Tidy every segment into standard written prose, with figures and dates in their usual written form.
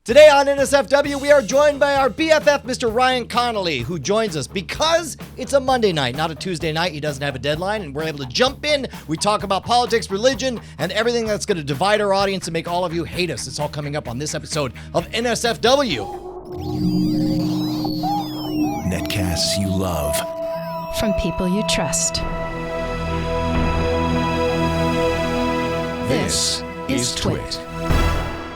Today on NSFW, we are joined by our BFF, Mr. Ryan Connolly, who joins us because it's a Monday night, not a Tuesday night. He doesn't have a deadline, and we're able to jump in. We talk about politics, religion, and everything that's going to divide our audience and make all of you hate us. It's all coming up on this episode of NSFW. Netcasts you love. From people you trust. This is Twit.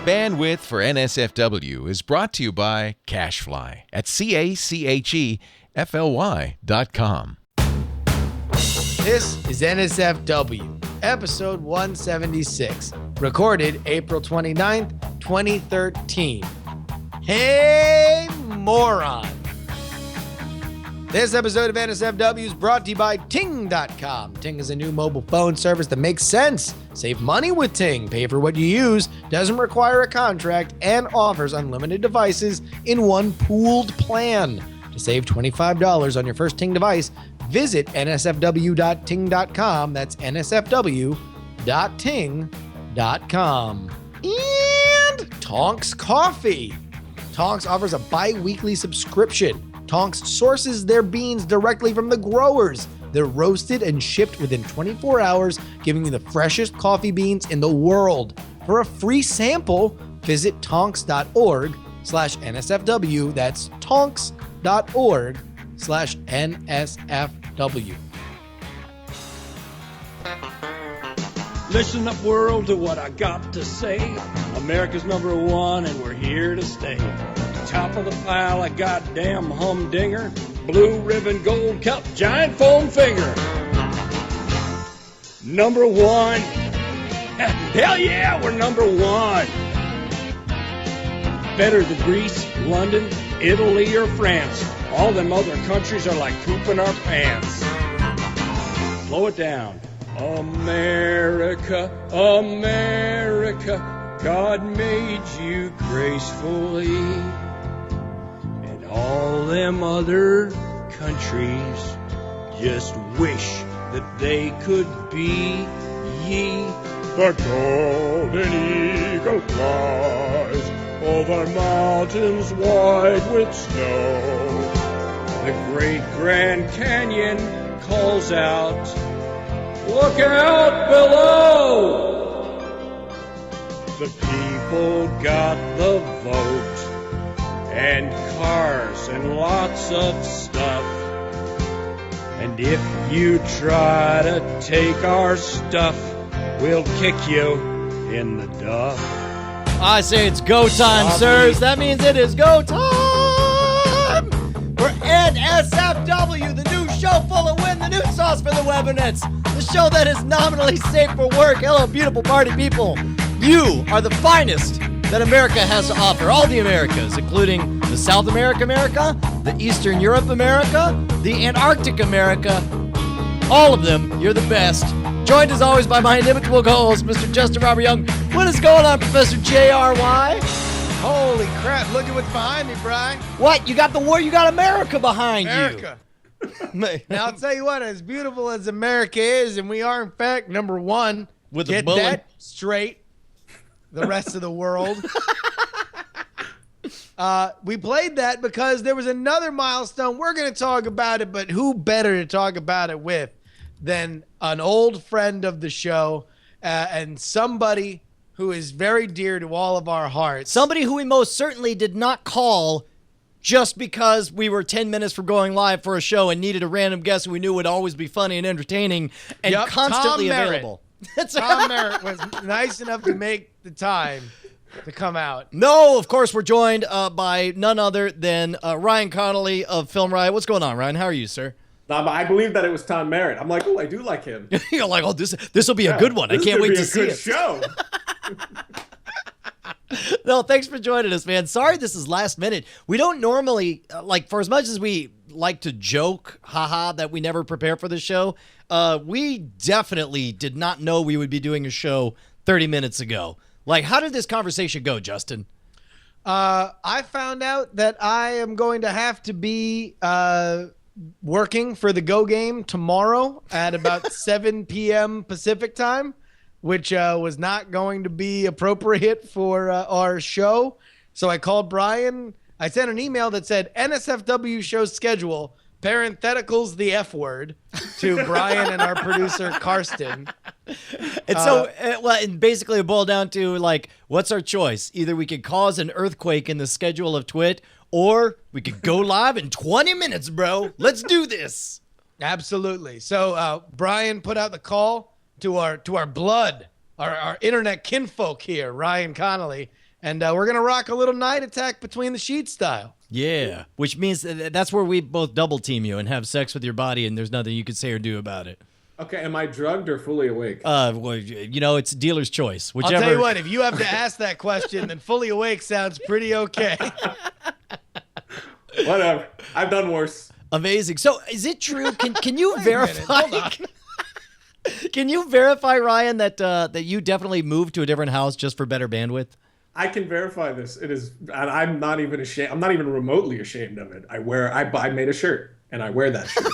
Bandwidth for NSFW is brought to you by Cashfly at CACHEFLY.com. This is NSFW, episode 176, recorded April 29th, 2013. Hey, Moron! This episode of NSFW is brought to you by Ting.com. Ting is a new mobile phone service that makes sense. Save money with Ting. Pay for what you use, doesn't require a contract, and offers unlimited devices in one pooled plan. To save $25 on your first Ting device, visit nsfw.ting.com. That's nsfw.ting.com. And Tonks Coffee. Tonks offers a bi-weekly subscription. Tonks sources their beans directly from the growers. They're roasted and shipped within 24 hours, giving you the freshest coffee beans in the world. For a free sample, visit tonks.org/NSFW. That's tonks.org/NSFW. Listen up, world, to what I got to say. America's number one, and we're here to stay. Top of the pile, I goddamn humdinger. Blue ribbon, gold cup, giant foam finger. Number one. Hell yeah, we're number one. Better than Greece, London, Italy, or France. All them other countries are like pooping our pants. Slow it down. America, America, God made you gracefully. And all them other countries just wish that they could be ye. The golden eagle flies over mountains white with snow. The great Grand Canyon calls out, look out below! The people got the vote, and cars and lots of stuff. And if you try to take our stuff, we'll kick you in the duff. I say it's go time, sirs. That means it is go time! We're NSFW, the new show full of win, the new sauce for the Webernets. The show that is nominally safe for work. Hello, beautiful party people. You are the finest that America has to offer. All the Americas, including the South America, the Eastern Europe America, the Antarctic America. All of them, you're the best. Joined as always by my inimitable co-host, Mr. Justin Robert Young. What is going on, Professor JRY? Holy crap, look at what's behind me, Brian. What? You got the war, you got America behind America. Now, I'll tell you what, as beautiful as America is, and we are, in fact, number one, With get a bullet. that straight, the rest of the world. We played that because there was another milestone. We're going to talk about it, but who better to talk about it with than an old friend of the show and somebody who is very dear to all of our hearts. Somebody who we most certainly did not call just because we were 10 minutes from going live for a show and needed a random guest who we knew would always be funny and entertaining and constantly Tom Merritt. available. Tom Merritt was nice enough to make the time to come out. No, of course, we're joined by none other than Ryan Connolly of Film Riot. What's going on, Ryan? How are you, sir? I believe that it was Tom Merritt. I'm like, oh, I do like him. You're like, oh, this will be a good one. I can't wait to see it. This is gonna be a good show. No, thanks for joining us, man. Sorry this is last minute. We don't normally, for as much as we like to joke, haha, that we never prepare for the show, we definitely did not know we would be doing a show 30 minutes ago. Like, how did this conversation go, Justin? I found out that I am going to have to be working for the Go game tomorrow at about 7 p.m. Pacific time, which was not going to be appropriate for our show. So I called Brian. I sent an email that said NSFW show schedule, parentheticals the F word, to Brian and our producer, Karsten. And so, and basically it boiled down to, like, what's our choice? Either we could cause an earthquake in the schedule of Twit, or we could go live in 20 minutes, bro. Let's do this. Absolutely. So Brian put out the call to our blood, our internet kinfolk here, Ryan Connolly, and we're going to rock a little night attack between the sheets style. Yeah, which means that's where we both double team you and have sex with your body, and there's nothing you can say or do about it. Okay, am I drugged or fully awake? Well, it's dealer's choice. Whichever. I'll tell you what, if you have to ask that question, then fully awake sounds pretty okay. Whatever. I've done worse. Amazing. So, is it true? Can you verify? Hold on. Can you verify, Ryan, that you definitely moved to a different house just for better bandwidth? I can verify this. It is, and I'm not even ashamed. I'm not even remotely ashamed of it. I made a shirt, and I wear that shirt.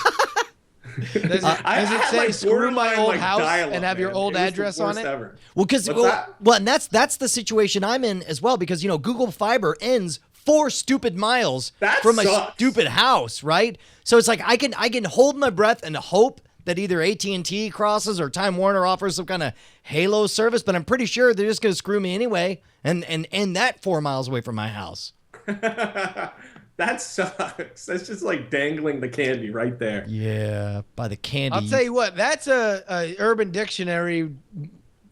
Does it say screw my old house and have your old address on it? Ever. Well, because and that's the situation I'm in as well, because Google Fiber ends 4 stupid miles from my stupid house, right? So it's like I can hold my breath and hope that either AT&T crosses or Time Warner offers some kind of Halo service, but I'm pretty sure they're just going to screw me anyway and end that 4 miles away from my house. That sucks. That's just like dangling the candy right there. Yeah, by the candy. I'll tell you what, that's a Urban Dictionary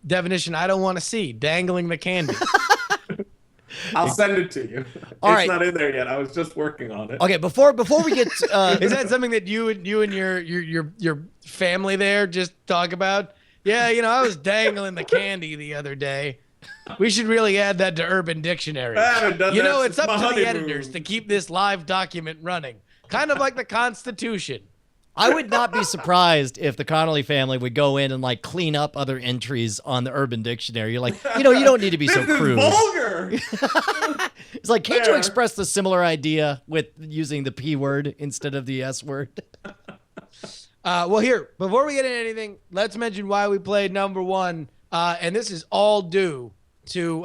definition I don't want to see, dangling the candy. I'll send it to you. It's not in there yet. I was just working on it. Okay, before we get is that something that you and your family there just talk about? Yeah, I was dangling the candy the other day. We should really add that to Urban Dictionary. I haven't done that It's since up my to the honeymoon. editors to keep this live document running. Kind of like the Constitution. I would not be surprised if the Connolly family would go in and like clean up other entries on the Urban Dictionary. You're like, you don't need to be so crude. This is vulgar. It's like, can't you express the similar idea with using the P word instead of the S word? Well, here, before we get into anything, let's mention why we played number one. And this is all due to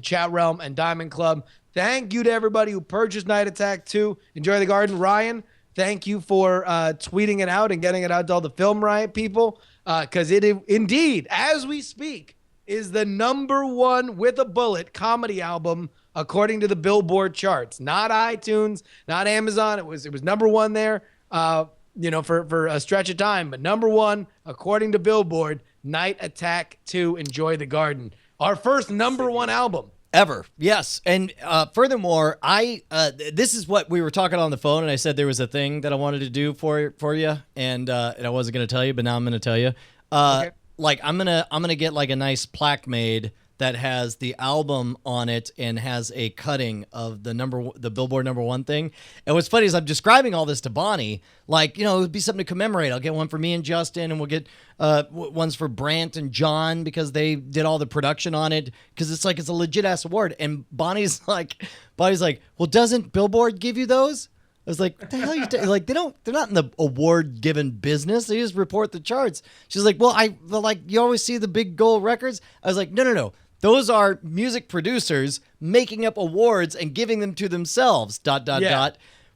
Chat Realm and Diamond Club. Thank you to everybody who purchased Night Attack 2. Enjoy the Garden. Ryan, thank you for tweeting it out and getting it out to all the Film Riot people. Because it indeed, as we speak, is the number one with a bullet comedy album according to the Billboard charts. Not iTunes, not Amazon. It was number one there, for a stretch of time. But number one, according to Billboard, Night Attack 2, Enjoy the Garden. Our first number one album. Ever. Yes. And furthermore, this is what we were talking on the phone, and I said there was a thing that I wanted to do for you, and I wasn't going to tell you, but now I'm going to tell you. Okay. Like I'm gonna get like a nice plaque made that has the album on it and has a cutting of the Billboard number one thing. And what's funny is I'm describing all this to Bonnie, like, it would be something to commemorate. I'll get one for me and Justin, and we'll get ones for Brant and John because they did all the production on it, because it's a legit ass award. And Bonnie's like, well, doesn't Billboard give you those? I was like, what the hell are you like, they're not in the award giving business. They just report the charts. She's like, well, you always see the big gold records. I was like, no. Those are music producers making up awards and giving them to themselves, ...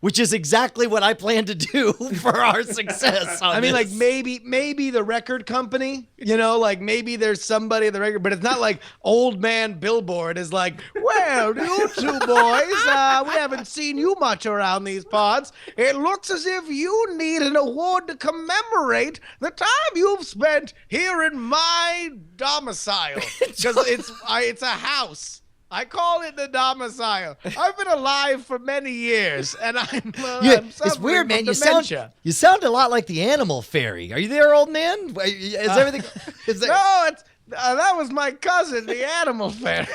which is exactly what I plan to do for our success. I mean, like maybe the record company, like maybe there's somebody at the record, but it's not like old man Billboard is like, well, you two boys, we haven't seen you much around these parts. It looks as if you need an award to commemorate the time you've spent here in my domicile, because it's a house. I call it the domicile. I've been alive for many years, and I'm suffering it's weird, man. from dementia. You sound a lot like the Animal Fairy. Are you there, old man? Is everything? No, that was my cousin, the Animal Fairy.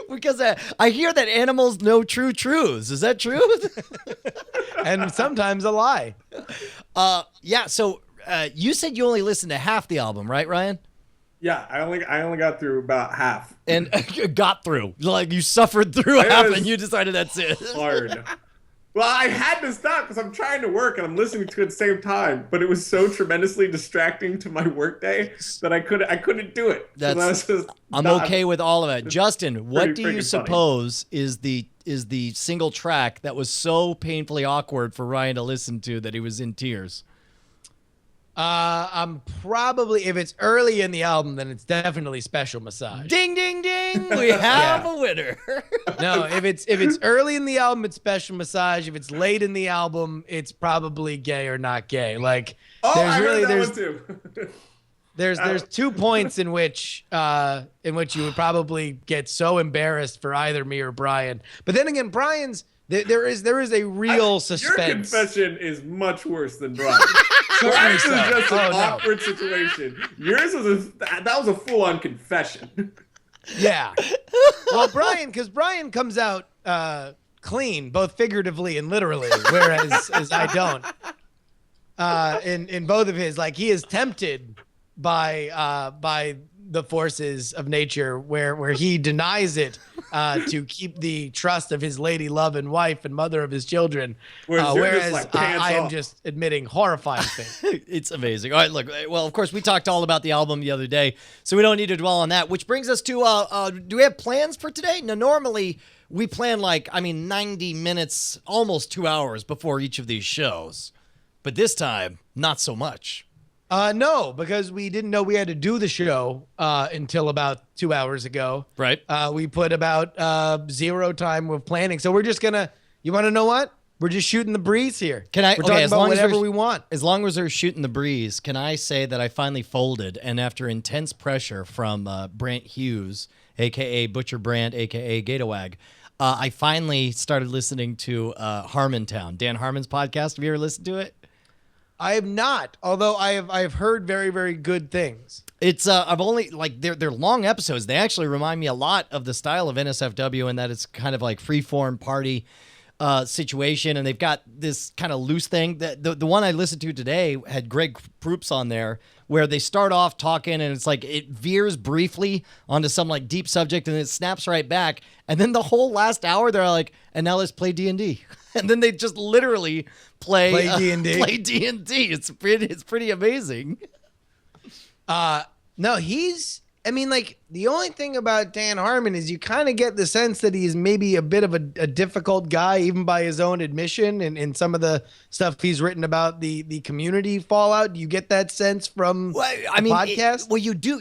Because I hear that animals know true truths. Is that true? And sometimes a lie. Yeah. So you said you only listened to half the album, right, Ryan? Yeah, I only got through about half. And got through. Like, you suffered through half and you decided that's it. Hard. Well, I had to stop because I'm trying to work and I'm listening to it at the same time, but it was so tremendously distracting to my workday that I couldn't do it. I'm okay with all of it. Justin, what do you freaking suppose is the single track that was so painfully awkward for Ryan to listen to that he was in tears? I'm probably, if it's early in the album, then it's definitely Special Massage. Ding, ding, ding! We have a winner. No, if it's early in the album, it's Special Massage. If it's late in the album, it's probably Gay or Not Gay. Like, I heard that one too. There's 2 points in which you would probably get so embarrassed for either me or Brian. But then again, Brian's there is a real suspense. Your confession is much worse than Brian. Certainly Brian's so. is just an no. awkward situation. Yours was that was a full-on confession. Yeah. Well, because Brian comes out clean, both figuratively and literally, whereas as I don't. In both of his, like, he is tempted by the forces of nature, where he denies it to keep the trust of his lady love and wife and mother of his children. Whereas like, I am just admitting horrifying things. It's amazing. All right, look. Well, of course, we talked all about the album the other day, so we don't need to dwell on that. Which brings us to, do we have plans for today? Now, normally we plan 90 minutes, almost 2 hours before each of these shows, but this time, not so much. No, because we didn't know we had to do the show until about 2 hours ago. Right. We put about 0 time with planning. So we're just you want to know what? We're just shooting the breeze here. We're talking about whatever we want. As long as they're shooting the breeze, can I say that I finally folded, and after intense pressure from Brant Hughes, a.k.a. Butcher Brant, a.k.a. Gatawag, I finally started listening to Harmontown, Dan Harmon's podcast. Have you ever listened to it? I have not, although I've heard very, very good things. It's I've only they're long episodes. They actually remind me a lot of the style of NSFW in that it's kind of like freeform party situation, and they've got this kind of loose thing. The one I listened to today had Greg Proops on there, where they start off talking and it's like it veers briefly onto some like deep subject and it snaps right back, and then the whole last hour they're like, and now let's play D&D. And then they just literally play D&D. Play D&D. It's pretty amazing. No, the only thing about Dan Harmon is you kind of get the sense that he's maybe a bit of a difficult guy, even by his own admission, and in some of the stuff he's written about the community fallout. Do you get that sense from the podcast?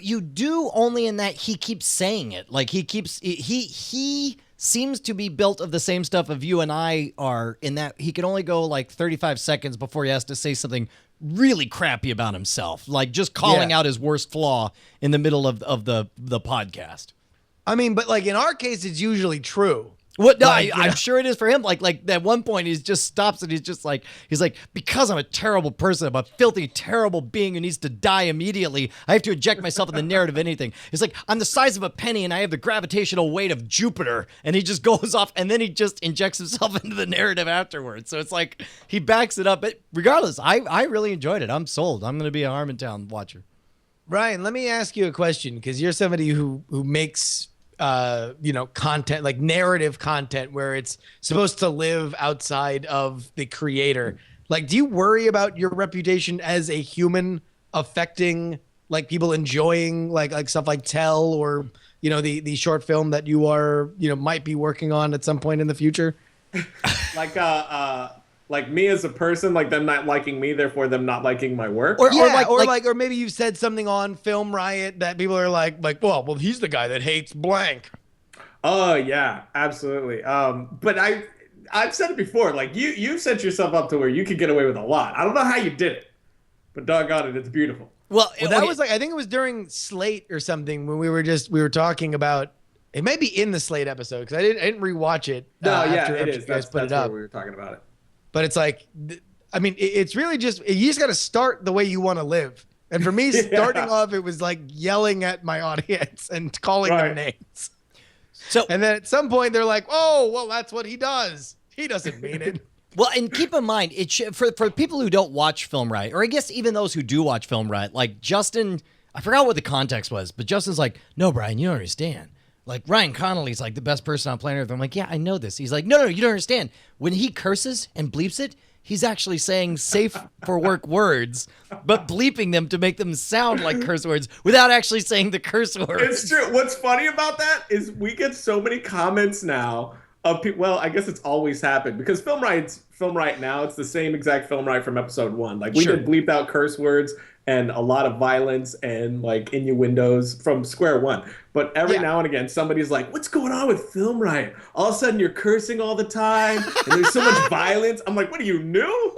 You do only in that he keeps saying it. Like he seems to be built of the same stuff of you and I are, in that he can only go like 35 seconds before he has to say something really crappy about himself, like just calling out his worst flaw in the middle of the podcast. I mean, but like in our case, it's usually true. What? No, I'm sure it is for him. Like at one point, he just stops and he's like, because I'm a terrible person, I'm a filthy, terrible being who needs to die immediately, I have to eject myself in the narrative of anything. It's like, I'm the size of a penny and I have the gravitational weight of Jupiter. And he just goes off and then he just injects himself into the narrative afterwards. So it's like he backs it up. But regardless, I really enjoyed it. I'm sold. I'm going to be a Harmontown watcher. Ryan, let me ask you a question, because you're somebody who makes content, like narrative content, where it's supposed to live outside of the creator. Like, do you worry about your reputation as a human affecting like people enjoying like stuff like Tell, or the short film that you are might be working on at some point in the future? Like me as a person, like them not liking me, therefore them not liking my work. Or maybe you've said something on Film Riot that people are like, well, he's the guy that hates blank. Oh yeah, absolutely. But I've said it before. Like you set yourself up to where you could get away with a lot. I don't know how you did it, but doggone it, it's beautiful. Well, that was like, I think it was during Slate or something when we were talking about. It may be in the Slate episode, because I didn't rewatch it. After it is. You guys that's put it up. where we were talking about it. But it's like, it's really just, you just got to start the way you want to live. And for me, starting off, it was like yelling at my audience and calling them names. And then at some point, they're like, oh, well, that's what he does. He doesn't mean it. Well, and keep in mind, for people who don't watch Film Riot, or I guess even those who do watch Film Riot, like Justin, I forgot what the context was, but Justin's like, no, Brian, you don't understand. like, Ryan Connolly's like the best person on planet Earth. I'm like, yeah, I know this. He's like, no, you don't understand. When he curses and bleeps it, he's actually saying safe for work words, but bleeping them to make them sound like curse words without actually saying the curse words. It's true. What's funny about that is we get so many comments now of people. Well, I guess it's always happened because Film Right now, it's the same exact Film Right from episode 1. Like, we did bleep out curse words and a lot of violence and like innuendos from square one. But every now and again, somebody's like, what's going on with Film Right? All of a sudden you're cursing all the time and there's so much violence. I'm like, what are you, new?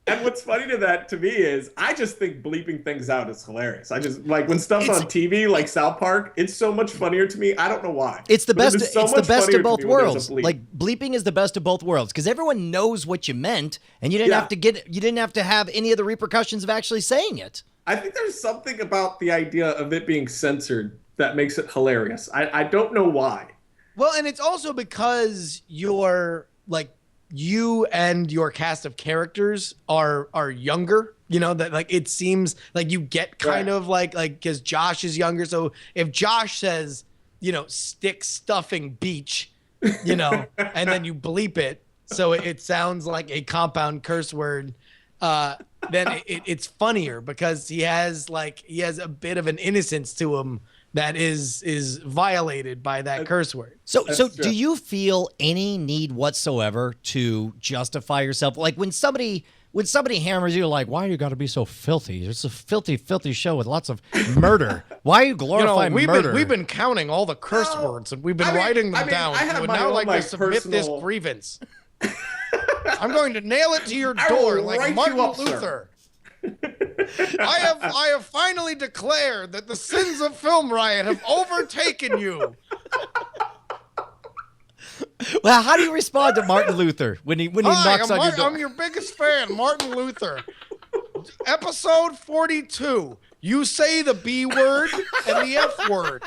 And what's funny to me is I just think bleeping things out is hilarious. I just like when stuff's on TV like South Park, it's so much funnier to me. I don't know why. It's the best. It's the best of both worlds. Bleep. Like bleeping is the best of both worlds because everyone knows what you meant, and you didn't have to have any of the repercussions of actually saying it. I think there's something about the idea of it being censored that makes it hilarious. I don't know why. Well, and it's also because you're like. You and your cast of characters are younger, you know, that like it seems like you get kind of like because Josh is younger. So if Josh says, you know, stick stuffing beach, you know, and then you bleep it so it sounds like a compound curse word, then it's funnier because he has a bit of an innocence to him that is violated by that curse word. So do you feel any need whatsoever to justify yourself? Like when somebody hammers you, like, why do you got to be so filthy? It's a filthy, filthy show with lots of murder. Why you glorify murder? We've been counting all the curse words and we've been writing them down. I would now like to submit this grievance. I'm going to nail it to your door like Martin Luther. I have finally declared that the sins of Film Riot have overtaken you. Well, how do you respond to Martin Luther when he knocks on your door? I'm your biggest fan, Martin Luther. Episode 42. You say the B word and the F word.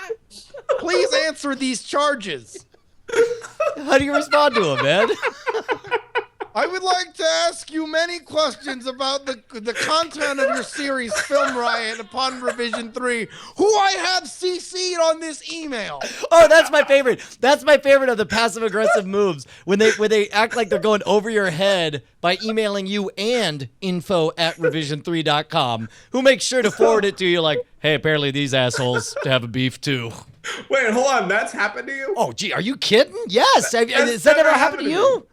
Please answer these charges. How do you respond to him, man? I would like to ask you many questions about the content of your series, Film Riot, upon revision 3, who I have CC'd on this email. Oh, that's my favorite. That's my favorite of the passive-aggressive moves, when they act like they're going over your head by emailing you and info@revision3.com, who makes sure to forward it to you like, hey, apparently these assholes have a beef too. Wait, hold on. That's happened to you? Oh, gee, are you kidding? Yes. Has that ever happened to you?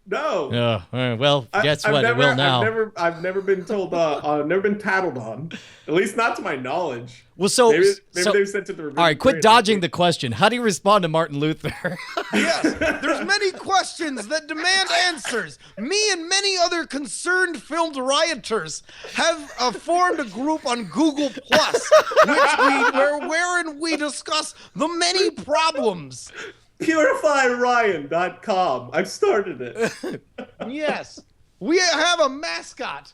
No. Yeah. Well, guess what? It will now. I've never been told. I've never been tattled on. At least not to my knowledge. Well, so maybe they've sent it to revision. All right, quit dodging the question. How do you respond to Martin Luther? Yes, there's many questions that demand answers. Me and many other concerned filmed rioters have formed a group on Google Plus, wherein we discuss the many problems. PurifyRyan.com. I've started it. Yes, we have a mascot.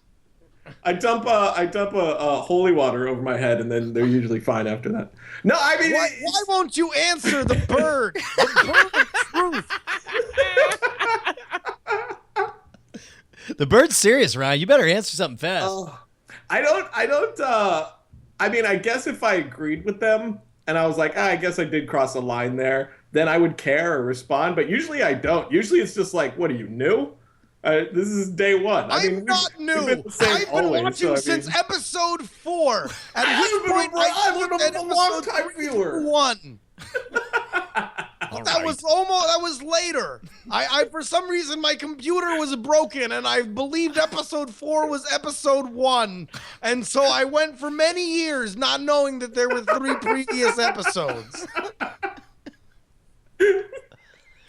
I dump a holy water over my head, and then they're usually fine after that. No, I mean, why won't you answer the bird? The bird of truth. The bird's serious, Ryan. You better answer something fast. I don't. I mean, I guess if I agreed with them and I was like, I guess I did cross a line there, then I would care or respond. But usually I don't. Usually it's just like, what are you, new? This is day one. I'm not new. I've been watching since episode 4. At which point I looked at episode 1. That was later. I for some reason my computer was broken and I believed episode 4 was episode 1, and so I went for many years not knowing that there were 3 previous episodes.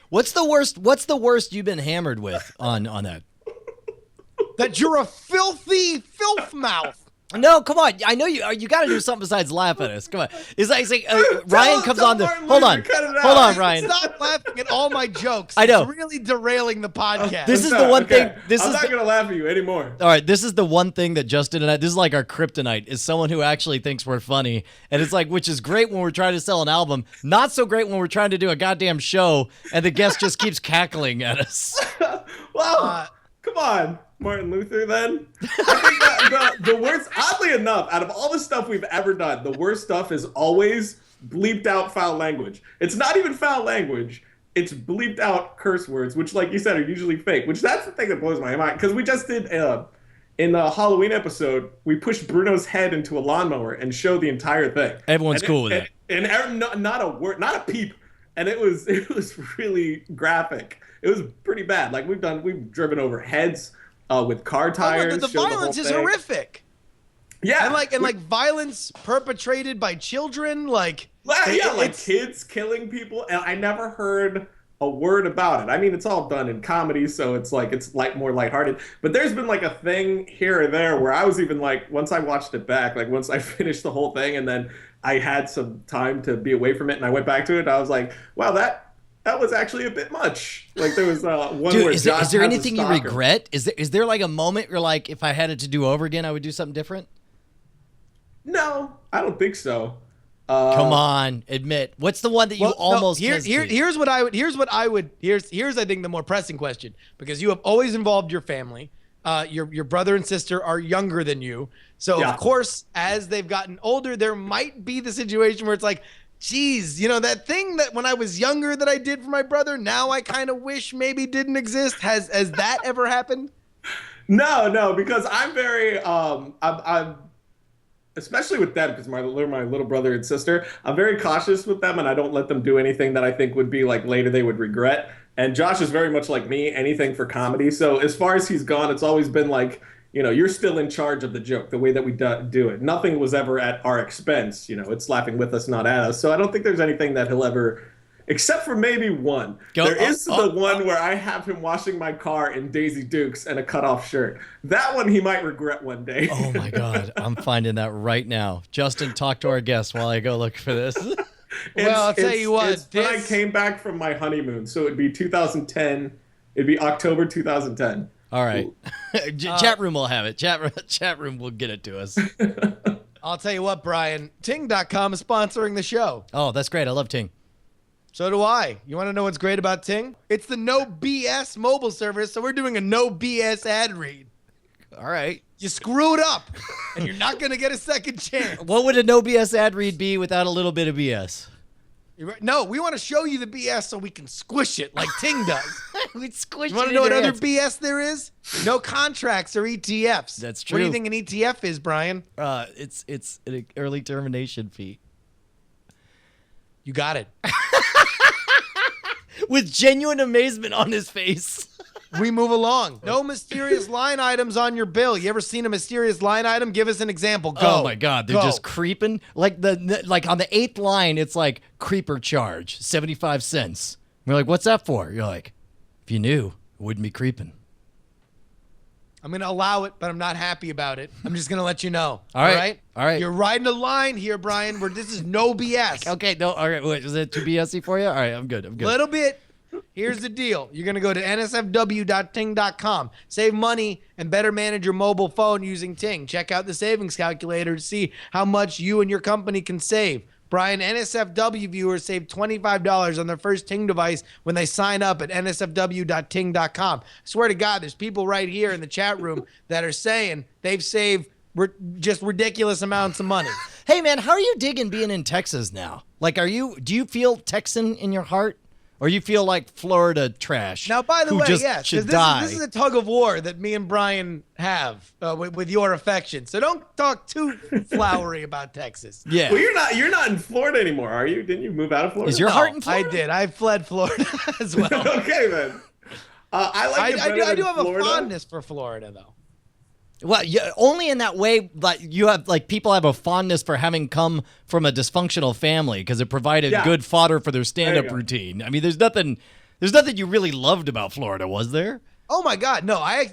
What's the worst you've been hammered with on that? That you're a filthy filth mouth. No, come on. I know you got to do something besides laugh at us. Come on. It's like Ryan comes on the. Hold on, Ryan. Stop laughing at all my jokes. I know. It's really derailing the podcast. This is the one thing. I'm not gonna laugh at you anymore. All right, this is the one thing that Justin and I. This is like our kryptonite. Is someone who actually thinks we're funny, and it's like, which is great when we're trying to sell an album. Not so great when we're trying to do a goddamn show, and the guest just keeps cackling at us. Well, come on. Martin Luther, then. I think that the worst, oddly enough, out of all the stuff we've ever done, the worst stuff is always bleeped out foul language. It's not even foul language. It's bleeped out curse words, which, like you said, are usually fake. Which that's the thing that blows my mind. Because we just did in the Halloween episode, we pushed Bruno's head into a lawnmower and showed the entire thing. Everyone's cool with it. And not a word, not a peep. And it was really graphic. It was pretty bad. Like we've driven over heads with car tires. The violence is horrific. Yeah, and like violence perpetrated by children, like kids killing people. And I never heard a word about it. I mean, it's all done in comedy, so it's more lighthearted. But there's been like a thing here or there where I was even like, once I watched it back, like once I finished the whole thing, and then I had some time to be away from it, and I went back to it. I was like, wow, that was actually a bit much. Like there was one Dude, where is there anything you regret? Is there like a moment you're like, if I had it to do over again, I would do something different? No, I don't think so. Come on, admit. What's the one that you almost here's I think the more pressing question, because you have always involved your family. Your brother and sister are younger than you. So of course, as they've gotten older, there might be the situation where it's like, geez, that thing that when I was younger that I did for my brother, now I kind of wish maybe didn't exist. Has that ever happened? No, because I'm very I'm especially with them, because my little brother and sister, I'm very cautious with them, and I don't let them do anything that I think would be like later they would regret. And Josh is very much like me, anything for comedy. So as far as he's gone, it's always been like, you're still in charge of the joke, the way that we do it. Nothing was ever at our expense. It's laughing with us, not at us. So I don't think there's anything that he'll ever, except for maybe one. There is the one where I have him washing my car in Daisy Dukes and a cutoff shirt. That one he might regret one day. Oh my God, I'm finding that right now. Justin, talk to our guest while I go look for this. I'll tell you what. When I came back from my honeymoon, so it'd be 2010. It'd be October 2010. All right. Chat room will have it. Chat room will get it to us. I'll tell you what, Brian. Ting.com is sponsoring the show. Oh, that's great. I love Ting. So do I. You want to know what's great about Ting? It's the no BS mobile service, so we're doing a no BS ad read. All right. You screwed up, and you're not going to get a second chance. What would a no BS ad read be without a little bit of BS? No, we want to show you the BS so we can squish it like Ting does. We'd squish it. You want to know what other BS there is? No contracts or ETFs. That's true. What do you think an ETF is, Brian? It's an early termination fee. You got it. With genuine amazement on his face. We move along. No mysterious line items on your bill. You ever seen a mysterious line item? Give us an example. Go. Oh my God, they're just creeping. Like on the 8th line, it's like creeper charge, 75 cents. We're like, what's that for? You're like, if you knew, it wouldn't be creeping. I'm going to allow it, but I'm not happy about it. I'm just going to let you know. All right. You're riding a line here, Brian, where this is no BS. Okay, no, all right. Wait, was it too BSy for you? All right, I'm good. Little bit. Here's the deal. You're going to go to nsfw.ting.com. Save money and better manage your mobile phone using Ting. Check out the savings calculator to see how much you and your company can save. Brian, NSFW viewers save $25 on their first Ting device when they sign up at nsfw.ting.com. I swear to God, there's people right here in the chat room that are saying they've saved just ridiculous amounts of money. Hey, man, how are you digging being in Texas now? Like, do you feel Texan in your heart? Or you feel like Florida trash? Now, by the way, yes, this is a tug of war that me and Brian have with your affection. So don't talk too flowery about Texas. Yeah. Well, you're not in Florida anymore, are you? Didn't you move out of Florida? Is your heart in Florida? I did. I fled Florida as well. Okay, then. I do have a fondness for Florida, though. Well, only in that way, like you have, like people have a fondness for having come from a dysfunctional family because it provided good fodder for their stand-up routine. I mean, there's nothing you really loved about Florida, was there? Oh my God, no! I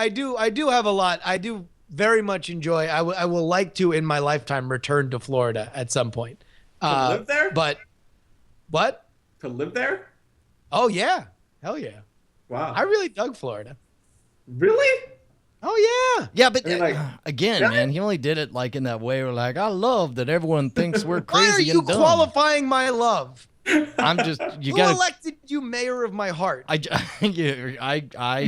do have a lot. I do very much enjoy. I will like to in my lifetime return to Florida at some point. To live there? But what? To live there? Oh yeah, hell yeah! Wow, I really dug Florida. Really? Oh yeah. Yeah, but again, man, he only did it like in that way where like, I love that everyone thinks we're crazy. Why are you and dumb. qualifying my love? I'm just Who elected you mayor of my heart? I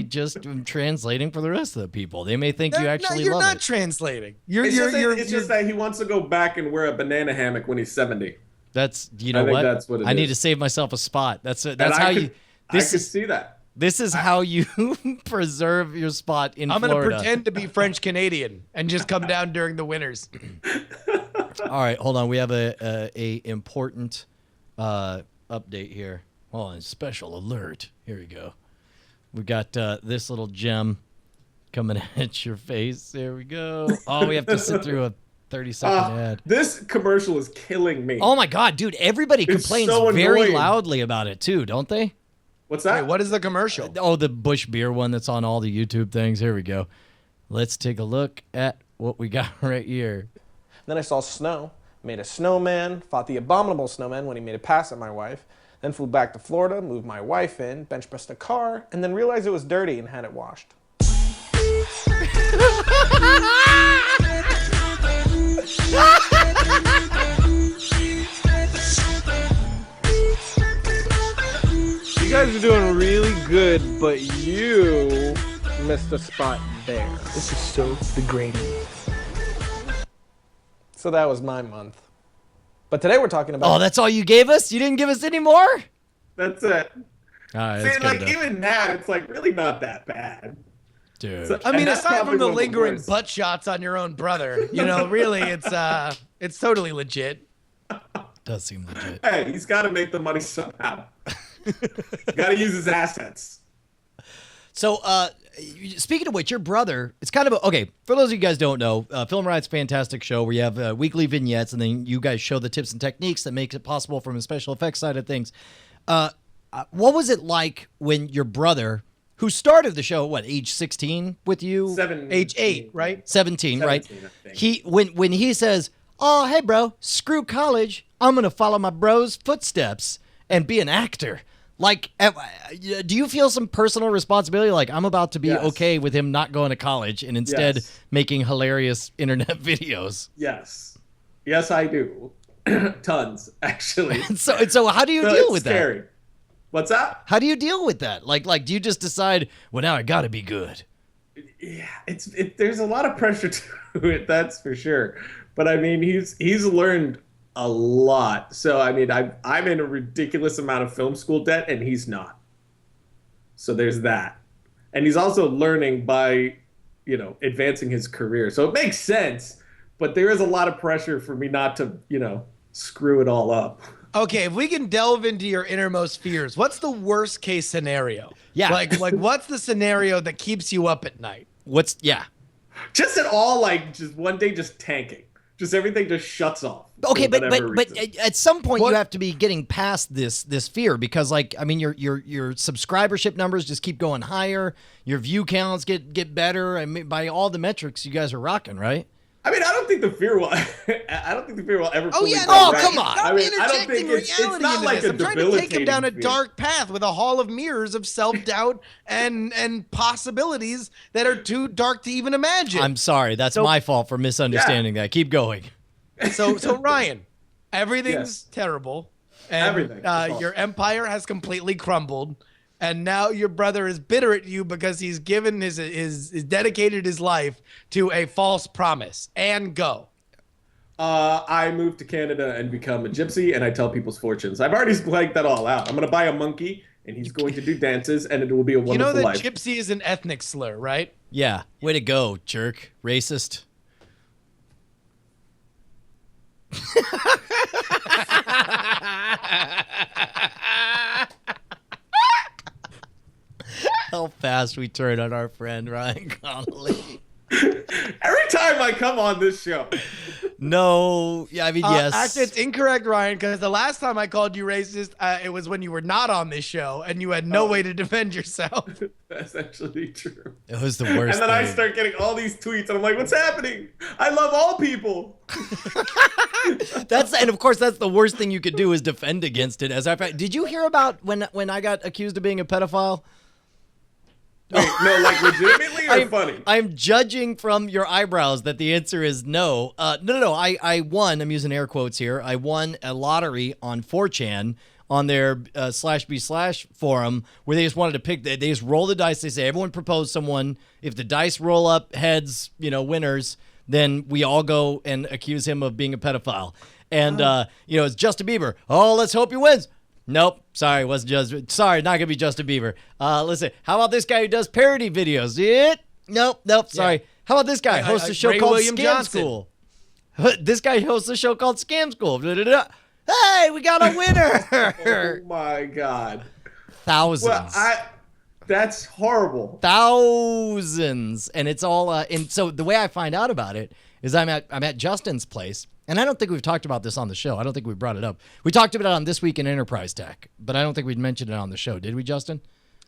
just am translating for the rest of the people. They may think you actually you're love not it. Translating. It's just that he wants to go back and wear a banana hammock when he's 70. That's I think what? that's what it I need is. to save myself a spot. That's And how I you. could This is see that. this is how you preserve your spot in I'm Florida. going to pretend to be French Canadian and just come down during the winters. All right, hold on. We have a important update here. Hold on, special alert. Here we go. We got this little gem coming at your face. There we go. Oh, we have to sit through a 30-second ad. This commercial is killing me. Oh my God, dude! Everybody It's complains so very annoying. loudly about it too, don't they? What's that? Wait, what is the commercial? Oh, the Bush beer one that's on all the YouTube things. Here we go. Let's take a look at what we got right here. Then I saw snow, made a snowman, fought the abominable snowman when he made a pass at my wife, then flew back to Florida, moved my wife in, bench pressed a car, and then realized it was dirty and had it washed. You guys are doing really good, but you missed a spot there. This is so degrading. So that was my month. But today we're talking about... Oh, that's all you gave us? You didn't give us any more? All That's it. right, See, that's like good enough. even that, it's like really not that bad. Dude. So- I mean, and that's aside probably from the one of lingering worst. butt shots on your own brother, really, it's totally legit. Does seem legit. Hey, he's got to make the money somehow. Got to use his assets. So, speaking of which, your brother, it's kind of okay. For those of you guys who don't know, Film Riot's a fantastic show where you have weekly vignettes, and then you guys show the tips and techniques that make it possible from the special effects side of things. What was it like when your brother, who started the show, at age 16 with you? Age 8, right? 17, right? 17, I think. He when he says, "Oh, hey, bro, screw college. I'm gonna follow my bro's footsteps and be an actor." Like, do you feel some personal responsibility? Like, I'm about to be Yes. okay with him not going to college and instead Yes. making hilarious internet videos. Yes. Yes, I do. Tons, actually. So how do you So deal it's with scary. that? What's that? How do you deal with that? Like, do you just decide, well, now I got to be good? Yeah, there's a lot of pressure to it, that's for sure. But I mean, he's learned a lot. So I mean, I'm in a ridiculous amount of film school debt, and he's not. So there's that, and he's also learning by, advancing his career. So it makes sense, but there is a lot of pressure for me not to, screw it all up. Okay, if we can delve into your innermost fears, what's the worst case scenario? Yeah. Like what's the scenario that keeps you up at night? Just at all, like just one day, just tanking, just everything just shuts off. Okay, for but whatever but reason. at some point What- you have to be getting past this fear, because like, I mean, your subscribership numbers just keep going higher, your view counts get better. I mean, by all the metrics you guys are rocking, right? I mean, I don't think the fear will. I don't think the fear will ever. Oh fully yeah, go no, away. come on. Stop I mean, I don't interjecting think it's reality not into like this. a I'm trying to take him down a debilitating fear. dark path with a hall of mirrors of self-doubt and possibilities that are too dark to even imagine. I'm sorry, that's my fault for misunderstanding that. Keep going. So Ryan, everything's Yes. terrible, and Everything. It's your empire has completely crumbled, and now your brother is bitter at you because he's given his dedicated his life to a false promise. And go. I moved to Canada and become a gypsy, and I tell people's fortunes. I've already blanked that all out. I'm going to buy a monkey, and he's going to do dances, and it will be a You wonderful know that life. gypsy is an ethnic slur, right? Yeah, way to go, jerk, racist. How fast we turn on our friend Ryan Connolly. Every time I come on this show. No, yeah, I mean, yes. Actually, it's incorrect, Ryan, because the last time I called you racist, it was when you were not on this show and you had no way to defend yourself. That's actually true. It was the worst And then I thing. start getting all these tweets, and I'm like, what's happening? I love all people. And of course, that's the worst thing you could do is defend against it. As a fact, did you hear about when I got accused of being a pedophile? Wait, no, like legitimately or funny? I'm judging from your eyebrows that the answer is no. No. I won. I'm using air quotes here. I won a lottery on 4chan on their /b/ forum where they just wanted to pick. They just roll the dice. They say everyone propose someone. If the dice roll up heads, winners, then we all go and accuse him of being a pedophile. And, it's Justin Bieber. Oh, let's hope he wins. Nope. Sorry, wasn't just. Sorry, not going to be Justin Bieber. Listen, how about this guy who does parody videos? Nope. Sorry. Yeah. How about this guy? Hosts a show called Scam School. This guy hosts a show called Scam School. Hey, we got a winner. Oh, my God. Thousands. Well, that's horrible. Thousands. And it's all, and so the way I find out about it is I'm at Justin's place. And I don't think we've talked about this on the show. I don't think we brought it up. We talked about it on This Week in Enterprise Tech, but I don't think we'd mentioned it on the show. Did we, Justin?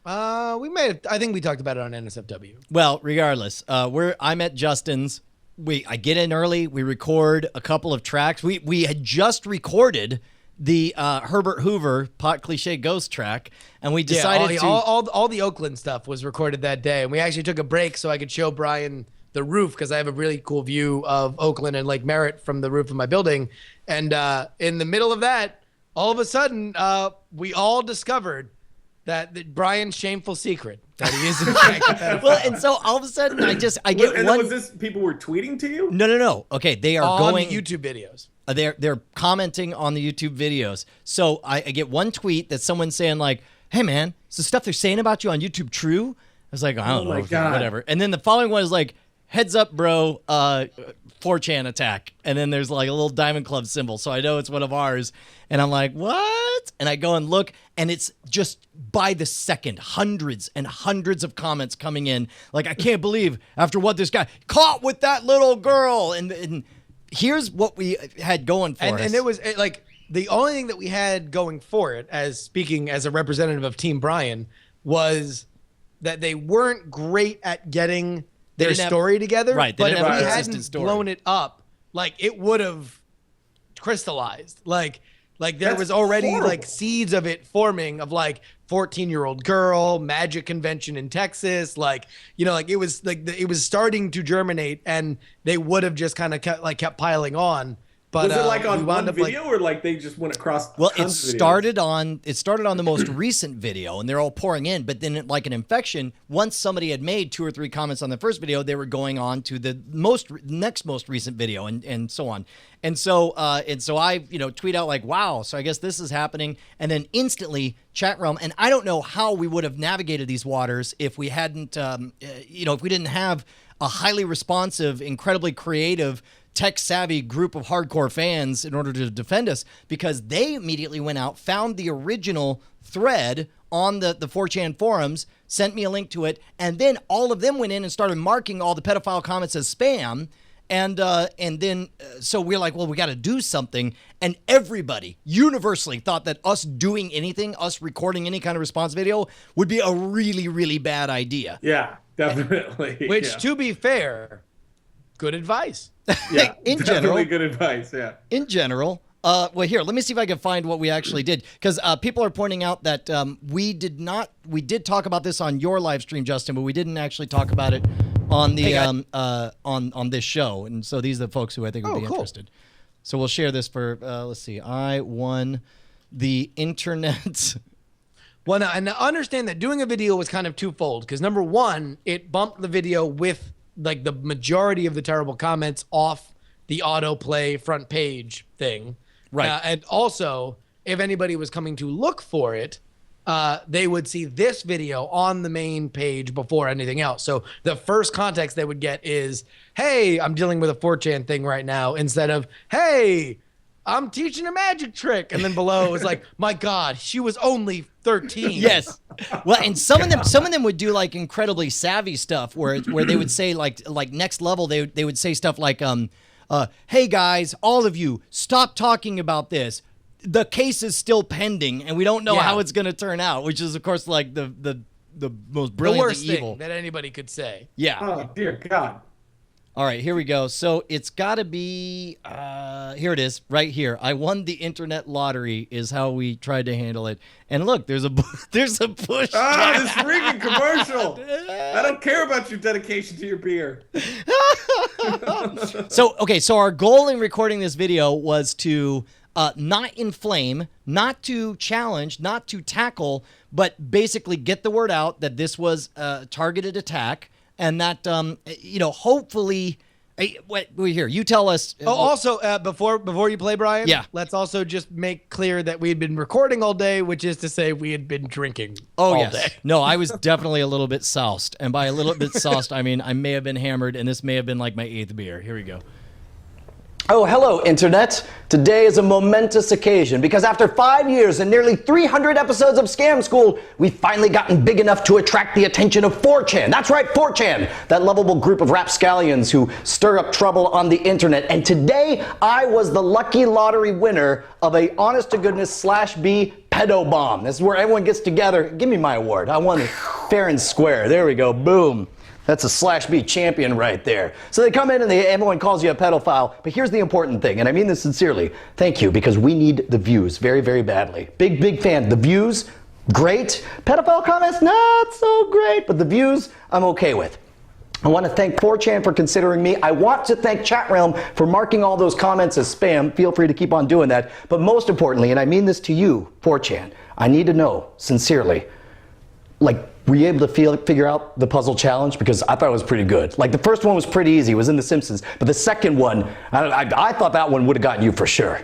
We may have. I think we talked about it on NSFW. Well, regardless, I'm at Justin's. I get in early. We record a couple of tracks. We had just recorded the Herbert Hoover Pot Cliche Ghost track, and we decided all the Oakland stuff was recorded that day, and we actually took a break so I could show Brian the roof, because I have a really cool view of Oakland and Lake Merritt from the roof of my building. And in the middle of that, all of a sudden, we all discovered that Brian's shameful secret, that he is in fact. Well, and so all of a sudden, I get and one. Was this people were tweeting to you? No. Okay, they are going on YouTube videos. They're commenting on the YouTube videos. So I get one tweet that someone's saying like, "Hey man, is the stuff they're saying about you on YouTube true?" I was like, I don't know, whatever. And then the following one is like, "Heads up, bro, 4chan attack." And then there's like a little Diamond Club symbol. So I know it's one of ours. And I'm like, what? And I go and look, and it's just by the second, hundreds and hundreds of comments coming in. Like, I can't believe after what this guy caught with that little girl. And here's what we had going for us. And it was like the only thing that we had going for it, as speaking as a representative of Team Brian, was that they weren't great at getting their story together. Right. But if we hadn't blown it up, like, it would have crystallized. Like there was already horrible. Like seeds of it forming, of like 14-year-old girl, magic convention in Texas. Like, like it was like it was starting to germinate, and they would have just kind of kept piling on. But was it like on one video, or like they just went across? Well, it started on the most recent video, and they're all pouring in. But then, like an infection, once somebody had made 2 or 3 comments on the first video, they were going on to the next most recent video, and so on. And so I tweet out like, wow. So I guess this is happening, and then instantly chat realm. And I don't know how we would have navigated these waters if we hadn't, if we didn't have a highly responsive, incredibly creative, tech-savvy group of hardcore fans in order to defend us, because they immediately went out, found the original thread on the 4chan forums, sent me a link to it, and then all of them went in and started marking all the pedophile comments as spam. And then so we're like, well, we got to do something. And everybody universally thought that us doing anything, us recording any kind of response video, would be a really, really bad idea. Yeah, definitely. Which, to be fair, good advice. Yeah, in general, good advice. Yeah. In general. Well, here, let me see if I can find what we actually did, because people are pointing out that we did talk about this on your live stream, Justin, but we didn't actually talk about it on the on this show. And so these are the folks who I think would be interested. So we'll share this for let's see. I won the internet. Well, now, and understand that doing a video was kind of twofold, because number one, it bumped the video with like the majority of the terrible comments off the autoplay front page thing. Right. And also, if anybody was coming to look for it, they would see this video on the main page before anything else. So the first context they would get is, hey, I'm dealing with a 4chan thing right now, instead of, hey, I'm teaching a magic trick. And then below is like, my God, she was only 13. Yes. Well, and some of them would do like incredibly savvy stuff where they would say like next level, they would say stuff like, hey guys, all of you, stop talking about this. The case is still pending, and we don't know how it's going to turn out, which is, of course, like the most brilliantly the worst evil thing that anybody could say. Yeah. Oh dear God. All right, here we go. So it's got to be here. It is right here. I won the internet lottery is how we tried to handle it. And look, there's a push. This freaking commercial. I don't care about your dedication to your beer. So our goal in recording this video was to not inflame, not to challenge, not to tackle, but basically get the word out that this was a targeted attack, and that hopefully Hey, wait here. You tell us. Also, before you play, Brian, let's also just make clear that we had been recording all day, which is to say we had been drinking all day. No, I was definitely a little bit soused. And by a little bit soused, I mean I may have been hammered, and this may have been like my 8th beer. Here we go. Oh, hello, Internet. Today is a momentous occasion because after 5 years and nearly 300 episodes of Scam School, we've finally gotten big enough to attract the attention of 4chan. That's right, 4chan, that lovable group of rapscallions who stir up trouble on the Internet. And today, I was the lucky lottery winner of a honest-to-goodness /B pedo bomb. This is where everyone gets together. Give me my award. I won it fair and square. There we go. Boom. That's a /B champion right there. So they come in and everyone calls you a pedophile. But here's the important thing, and I mean this sincerely. Thank you, because we need the views very, very badly. Big fan. The views, great. Pedophile comments, not so great. But the views, I'm okay with. I want to thank 4chan for considering me. I want to thank ChatRealm for marking all those comments as spam. Feel free to keep on doing that. But most importantly, and I mean this to you, 4chan, I need to know, sincerely, were you able to figure out the puzzle challenge? Because I thought it was pretty good. The first one was pretty easy. It was in The Simpsons. But the second one, I thought that one would have gotten you for sure.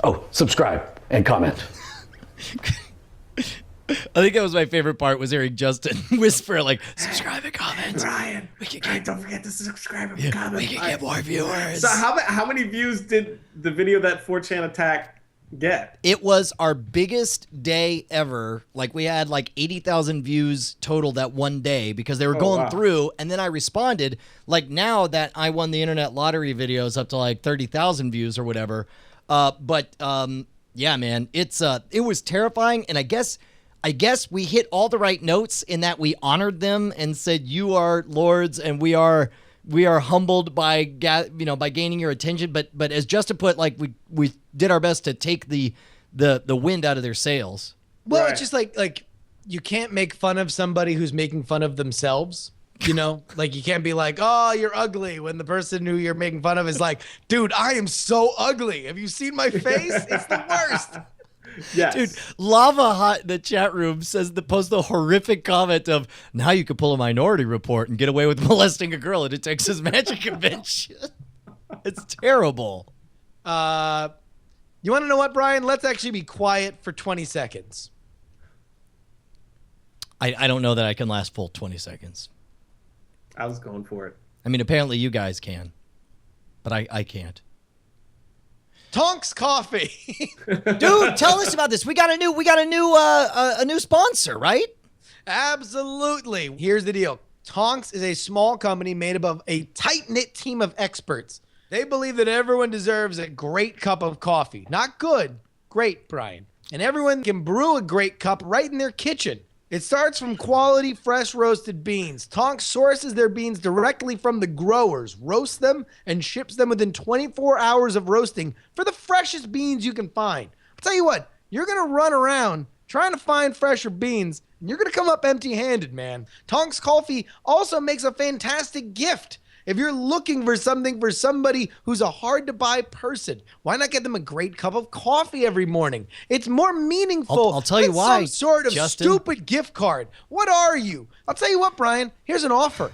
Oh, subscribe and comment. I think that was my favorite part, was hearing Justin whisper, subscribe and comment. Brian, don't forget to subscribe and comment. We can get more viewers. So how many views did the video that 4chan attack get? It was our biggest day ever. We had 80,000 views total that one day because they were going through, and then I responded. Now that I won the internet lottery videos up to 30,000 views or whatever. Yeah, man, it was terrifying, and I guess we hit all the right notes in that we honored them and said, you are lords and we are humbled by gaining your attention. But as Justin put, we did our best to take the wind out of their sails. Well, It's just like you can't make fun of somebody who's making fun of themselves. You can't be oh, you're ugly, when the person who you're making fun of is dude, I am so ugly. Have you seen my face? It's the worst. Yes. Dude, Lava Hot in the chat room posts the horrific comment of, now you can pull a Minority Report and get away with molesting a girl at a Texas Magic convention. It's terrible. You want to know what, Brian? Let's actually be quiet for 20 seconds. I don't know that I can last full 20 seconds. I was going for it. I mean, apparently you guys can, but I can't. Tonks Coffee. Dude, tell us about this. We got a new sponsor, right? Absolutely. Here's the deal. Tonks is a small company made up of a tight-knit team of experts. They believe that everyone deserves a great cup of coffee. Not good, great, Brian. And everyone can brew a great cup right in their kitchen. It starts from quality, fresh roasted beans. Tonks sources their beans directly from the growers, roasts them, and ships them within 24 hours of roasting for the freshest beans you can find. I'll tell you what, you're going to run around trying to find fresher beans, and you're going to come up empty-handed, man. Tonks Coffee also makes a fantastic gift. If you're looking for something for somebody who's a hard-to-buy person, why not get them a great cup of coffee every morning? It's more meaningful I'll tell you than why, some sort of Justin. stupid gift card. What are you? I'll tell you what, Brian. Here's an offer.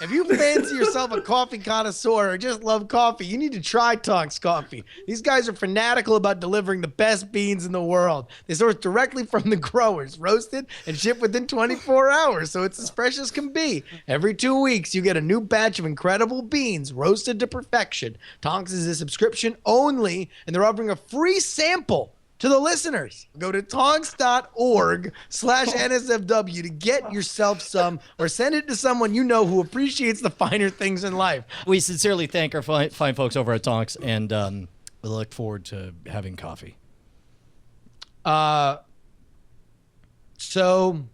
If you fancy yourself a coffee connoisseur or just love coffee, you need to try Tonks Coffee. These guys are fanatical about delivering the best beans in the world. They source directly from the growers, roasted and shipped within 24 hours, so it's as fresh as can be. Every 2 weeks, you get a new batch of incredible beans roasted to perfection. Tonks is a subscription only, and they're offering a free sample to the listeners. Go to tonks.org/NSFW to get yourself some, or send it to someone you know who appreciates the finer things in life. We sincerely thank our fine folks over at Tonks, and we look forward to having coffee. So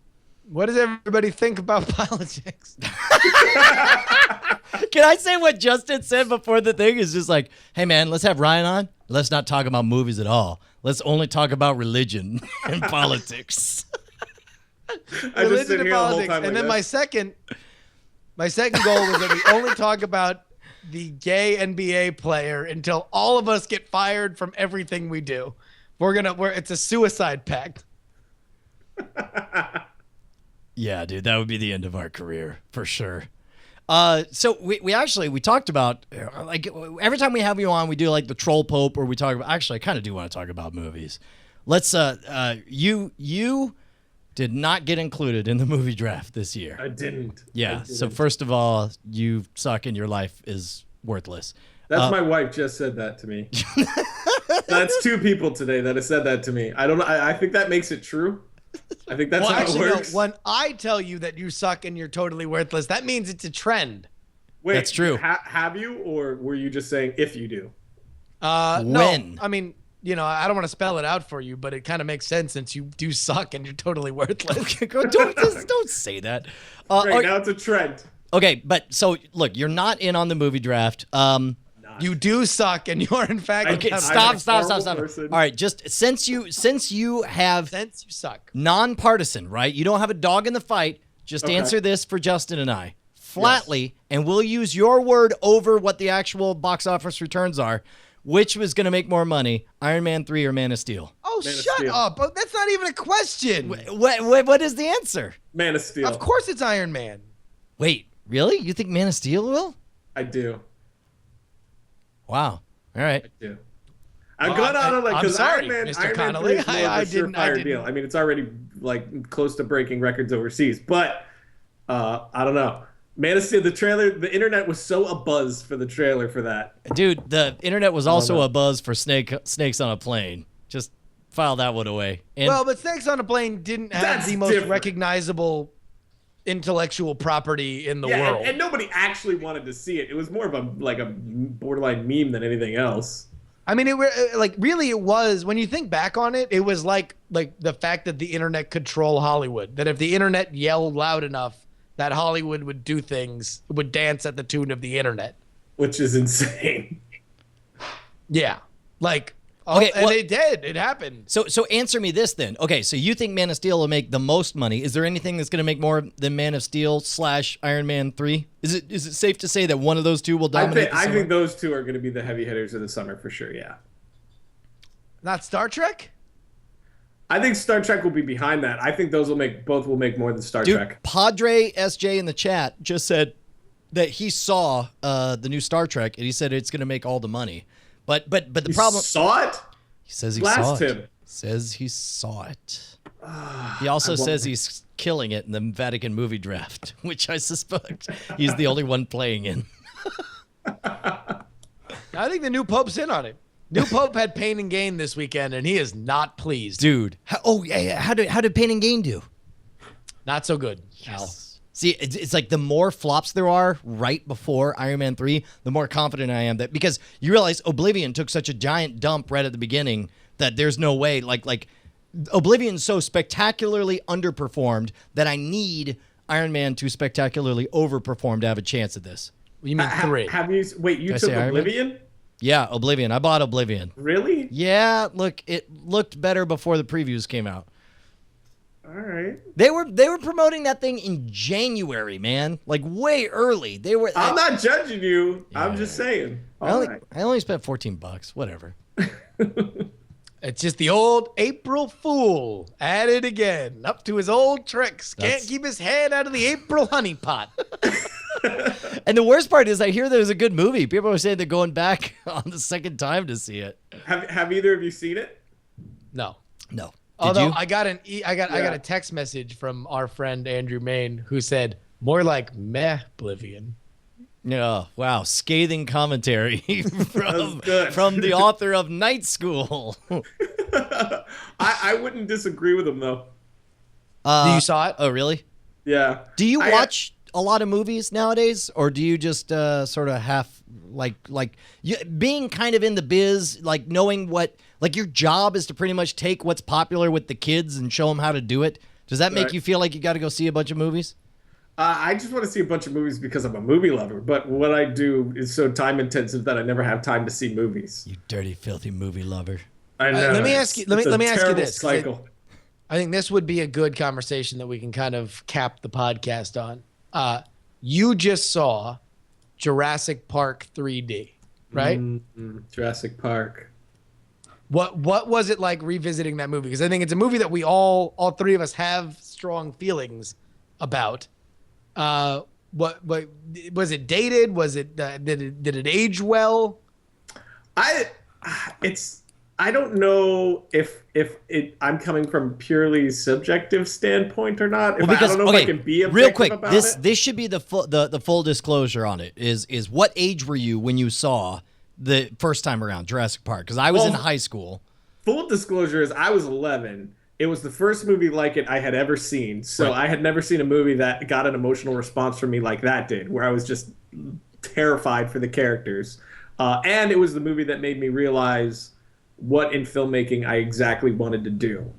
what does everybody think about politics? Can I say what Justin said before the thing is just hey man, let's have Ryan on. Let's not talk about movies at all. Let's only talk about religion and politics. Religion and politics. And then my second goal was that we only talk about the gay NBA player until all of us get fired from everything we do. It's a suicide pact. Yeah, dude, that would be the end of our career for sure. So we talked about like every time we have you on, we do like the troll pope, or we talk about. Actually, I kind of do want to talk about movies. Let's. You did not get included in the movie draft this year. I didn't. Yeah. So first of all, you suck and your life is worthless. That's my wife just said that to me. That's 2 people today that have said that to me. I don't know. I think that makes it true. I think that's how it works. No, when I tell you that you suck and you're totally worthless, that means it's a trend. Wait, that's true. Have you, or were you just saying if you do? When? No, I mean, I don't want to spell it out for you, but it kind of makes sense since you do suck and you're totally worthless. Don't say that. Right, now it's a trend. Okay, but so look, you're not in on the movie draft. You do suck, and you're in fact. Okay, stop. All right, just since you suck, nonpartisan, right? You don't have a dog in the fight. Just answer this for Justin and I flatly, and we'll use your word over what the actual box office returns are. Which was going to make more money, Iron Man 3 or Man of Steel? Oh, shut up! That's not even a question. What is the answer? Man of Steel. Of course, it's Iron Man. Wait, really? You think Man of Steel will? I do. Wow. All right. I do. I'm going on it because Iron Man, Mr. Connolly. I didn't. Deal. I mean, it's already like close to breaking records overseas, but I don't know. Man of Steel, the trailer, the internet was so abuzz for the trailer for that. Dude, the internet was also abuzz for Snakes on a Plane. Just file that one away. And but Snakes on a Plane didn't have the most recognizable intellectual property in the world. And nobody actually wanted to see it. It was more of a borderline meme than anything else. I mean, it was, when you think back on it, it was like the fact that the internet control Hollywood. That if the internet yelled loud enough, that Hollywood would do things, would dance at the tune of the internet. Which is insane. Yeah. Like, okay, and it did. It happened. So answer me this then. Okay, so you think Man of Steel will make the most money. Is there anything that's going to make more than Man of Steel / Iron Man 3? Is it safe to say that one of those two will dominate I think those two are going to be the heavy hitters of the summer for sure, yeah. Not Star Trek? I think Star Trek will be behind that. I think both will make more than Star Trek. Padre SJ in the chat just said that he saw the new Star Trek and he said it's going to make all the money. But the problem saw it? He says he Blast saw it. him. Says he saw it. He also says he's killing it in the Vatican movie draft, which I suspect he's the only one playing in. I think the new Pope's in on it. New Pope had Pain and Gain this weekend, and he is not pleased. Dude. How did Pain and Gain do? Not so good. Yes. See, it's like the more flops there are right before Iron Man 3, the more confident I am that, because you realize Oblivion took such a giant dump right at the beginning that there's no way, like Oblivion's so spectacularly underperformed that I need Iron Man to spectacularly overperform to have a chance at this. You mean 3? You took Oblivion? Yeah, Oblivion. I bought Oblivion. Really? Yeah, look, it looked better before the previews came out. All right. They were promoting that thing in January, man. Like way early. I'm not judging you. Yeah. I'm just saying. I only spent $14. Whatever. It's just the old April Fool at it again. Up to his old tricks. Can't keep his head out of the April honeypot. And the worst part is I hear there's a good movie. People are saying they're going back on the second time to see it. Have either of you seen it? No. Although I got a text message from our friend Andrew Main who said more like meh Oblivion. Oh, wow. Scathing commentary from the author of Night School. I wouldn't disagree with him though. You saw it? Oh, really? Yeah. Do you watch a lot of movies nowadays, or do you just sort of half being kind of in the biz, like knowing what, like your job is to pretty much take what's popular with the kids and show them how to do it? Does that make you feel like you got to go see a bunch of movies? I just want to see a bunch of movies because I'm a movie lover, but what I do is so time intensive that I never have time to see movies. You dirty, filthy movie lover. I know. Let me ask you. Let me ask you this. Cycle. I think this would be a good conversation that we can kind of cap the podcast on. You just saw Jurassic Park 3D, right? Jurassic Park. What was it like revisiting that movie? Because I think it's a movie that we all three of us have strong feelings about. what was it dated? Was it did it age well? I don't know if I'm coming from purely subjective standpoint or not. I don't know if I can be objective real quick, about this should be the full disclosure on it. Is what age were you when you saw the first time around Jurassic Park? Because I was in high school. Full disclosure is I was 11. It was the first movie like it I had ever seen. So I had never seen a movie that got an emotional response from me like that did, where I was just terrified for the characters. And it was the movie that made me realize what in filmmaking I exactly wanted to do.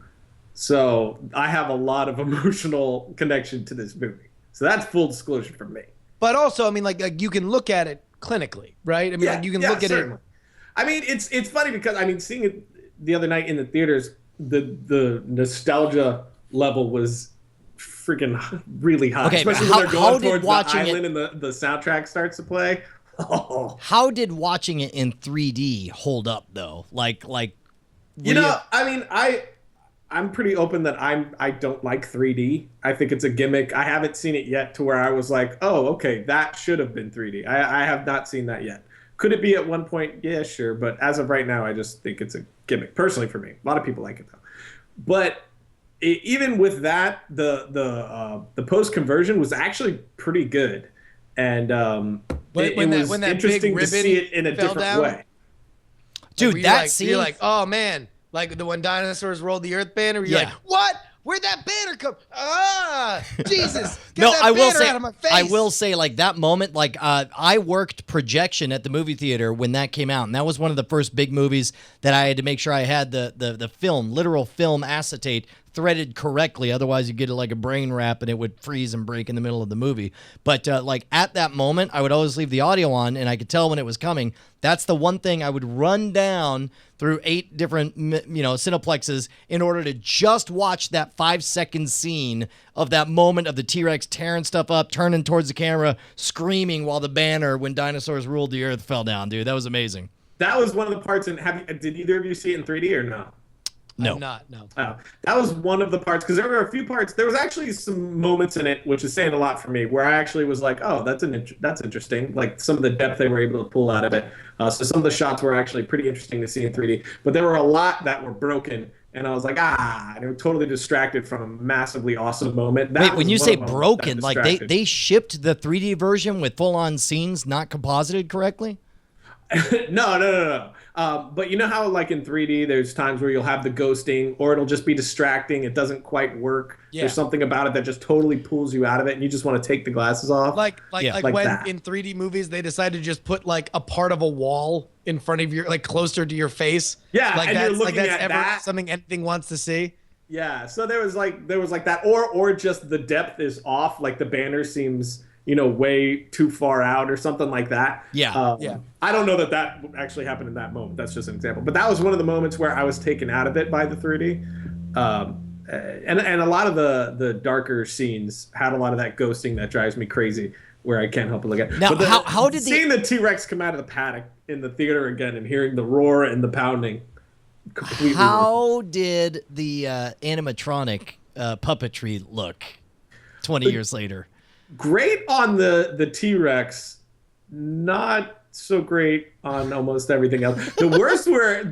So I have a lot of emotional connection to this movie. So that's full disclosure from me. But also, I mean, like you can look at it clinically, right? I mean, like you can look at it. I mean, it's funny because I mean, seeing it the other night in the theaters, the nostalgia level was freaking really high. Okay, especially when they're going towards the island and the soundtrack starts to play. Oh. How did watching it in 3D hold up though? Like I mean, I'm pretty open that I don't like 3D. I think it's a gimmick. I haven't seen it yet to where I was like, oh, okay, that should have been 3D. I have not seen that yet. Could it be at one point? Yeah, sure. But as of right now, I just think it's a gimmick, personally for me. A lot of people like it though. But even with that, the post conversion was actually pretty good, and it was interesting to see it in a different way. Dude, like, that scene. You're like, oh man, like the when dinosaurs rolled the Earth banner. You're like, what? Where'd that banner come? Ah, Jesus! Get that banner out of my face. I will say, like that moment, like I worked projection at the movie theater when that came out, and that was one of the first big movies that I had to make sure I had the film, literal film acetate threaded correctly. Otherwise, you get like a brain wrap and it would freeze and break in the middle of the movie. But like at that moment, I would always leave the audio on, and I could tell when it was coming. That's the one thing I would run down through 8 different, cineplexes in order to just watch that 5-second scene of that moment of the T-Rex tearing stuff up, turning towards the camera, screaming while the banner "When Dinosaurs Ruled the Earth" fell down. Dude, that was amazing. That was one of the parts. Did either of you see it in 3D or no? No. I'm not. No. Oh, that was one of the parts, because there were a few parts. There was actually some moments in it, which is saying a lot for me, where I actually was like, "Oh, that's interesting." Like some of the depth they were able to pull out of it. So some of the shots were actually pretty interesting to see in 3D. But there were a lot that were broken, and I was like, they were totally distracted from a massively awesome moment. Wait, when you say broken, like they shipped the 3D version with full-on scenes not composited correctly? No. But you know how like in 3D, there's times where you'll have the ghosting, or it'll just be distracting. It doesn't quite work. Yeah. There's something about it that just totally pulls you out of it, and you just want to take the glasses off. Like when that. In 3D movies they decide to just put like a part of a wall in front of your, like closer to your face. Yeah, like and that's, you're looking like that's at ever that. something anything wants to see. Yeah, so there was like that, or just the depth is off. Like the banner seems way too far out or something like that. Yeah. I don't know that actually happened in that moment. That's just an example. But that was one of the moments where I was taken out of it by the 3D. And a lot of the darker scenes had a lot of that ghosting that drives me crazy, where I can't help but look at it. Now, how did seeing the T-Rex come out of the paddock in the theater again and hearing the roar and the pounding completely did the animatronic puppetry look 20 years later? Great on the T-Rex, not so great on almost everything else. The worst were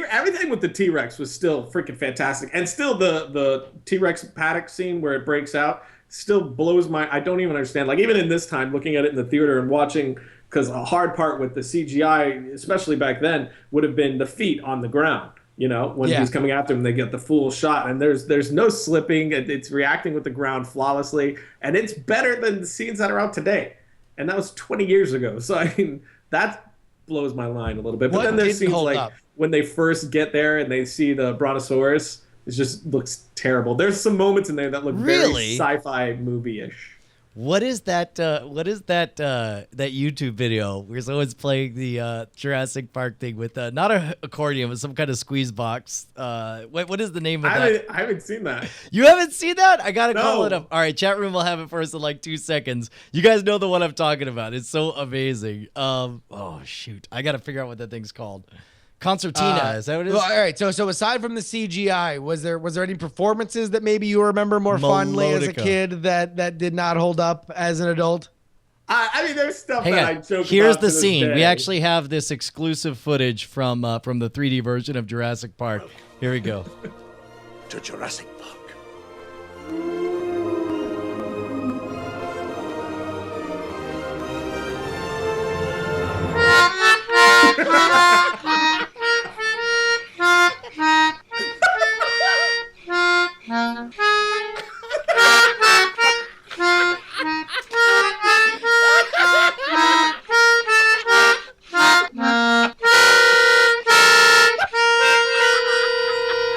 everything with the T-Rex was still freaking fantastic, and still the T-Rex paddock scene where it breaks out still blows I don't even understand. Like even in this time, looking at it in the theater and watching, because a hard part with the CGI, especially back then, would have been the feet on the ground. When he's coming after him, they get the full shot, and there's no slipping. It's reacting with the ground flawlessly, and it's better than the scenes that are out today. And that was 20 years ago. So I mean, that blows my mind a little bit. But then there's scenes like when they first get there and they see the Brontosaurus, it just looks terrible. There's some moments in there that look very sci-fi movie-ish. What is that YouTube video where someone's playing the Jurassic Park thing with not an accordion, but some kind of squeeze box? What is the name of that? I haven't seen that. You haven't seen that? I gotta call it up. All right, chat room will have it for us in like 2 seconds. You guys know the one I'm talking about. It's so amazing. Oh shoot, I gotta figure out what that thing's called. Concertina, is that what it is? Well, all right, so aside from the CGI, was there any performances that maybe you remember more fondly as a kid that did not hold up as an adult? I mean, there's stuff Hang that I on. joke Here's about the to this scene. We day. actually have this exclusive footage from the 3D version of Jurassic Park. Here we go. To Jurassic Park.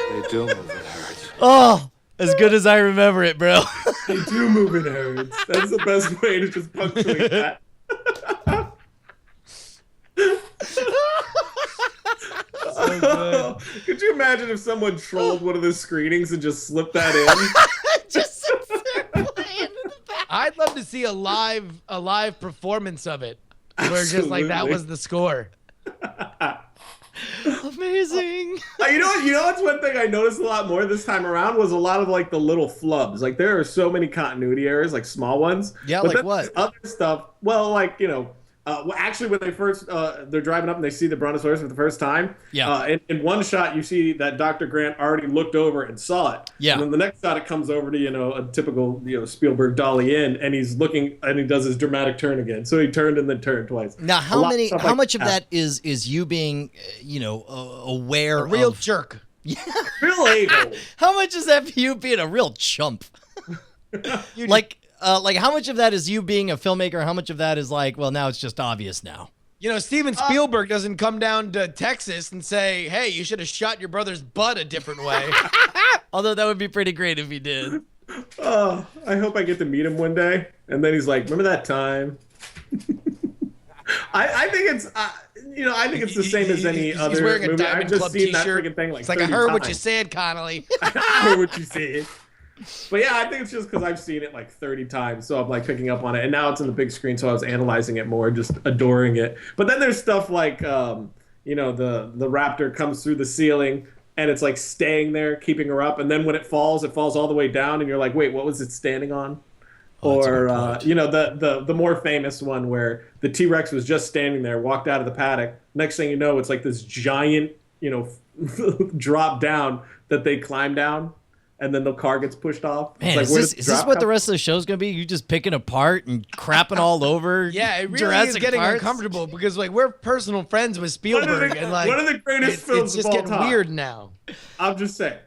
They do move in herds. Oh, as good as I remember it, bro. They do move in herds. That's the best way to just punctuate that. Could you imagine if someone trolled one of the screenings and just slipped that in? Just sits there playing in the back. I'd love to see a live performance of it, where just like that Absolutely. was the score. Amazing. You know what's one thing I noticed a lot more this time around was a lot of like the little flubs. Like there are so many continuity errors, like small ones. Yeah, but like then what? there's other stuff. Well, like actually when they first they're driving up and they see the Brontosaurus for the first time. Yeah. In one shot you see that Dr. Grant already looked over and saw it. Yeah. And then the next shot it comes over to a typical Spielberg dolly in, and he's looking and he does his dramatic turn again. So he turned and then turned twice. Now, A how lot of stuff like much of that is you being, aware A real of jerk. real able. How much is that for you being a real chump? Like how much of that is you being a filmmaker? How much of that is like, well, now it's just obvious now? Steven Spielberg doesn't come down to Texas and say, hey, you should have shot your brother's butt a different way. Although that would be pretty great if he did. Oh, I hope I get to meet him one day. And then he's like, remember that time? I think it's, I think it's the same as any He's other wearing a movie. Diamond I've just Club seen that t-shirt. freaking thing like It's like, I 30 heard what times. you said, Connolly. I heard what you said. But yeah, I think it's just because I've seen it like 30 times, so I'm like picking up on it. And now it's in the big screen, so I was analyzing it more, just adoring it. But then there's stuff like, the raptor comes through the ceiling, and it's like staying there, keeping her up. And then when it falls all the way down, and you're like, wait, what was it standing on? Or the more famous one where the T-Rex was just standing there, walked out of the paddock. Next thing you know, it's like this giant, drop down that they climb down, and then the car gets pushed off. Man, it's like, is this what the rest of the show's gonna be? You just picking apart and crapping all over? Yeah, it really Jurassic is getting Parks? uncomfortable because like we're personal friends with Spielberg, and like one of the greatest films it's just of all getting time. weird now. I'm just saying.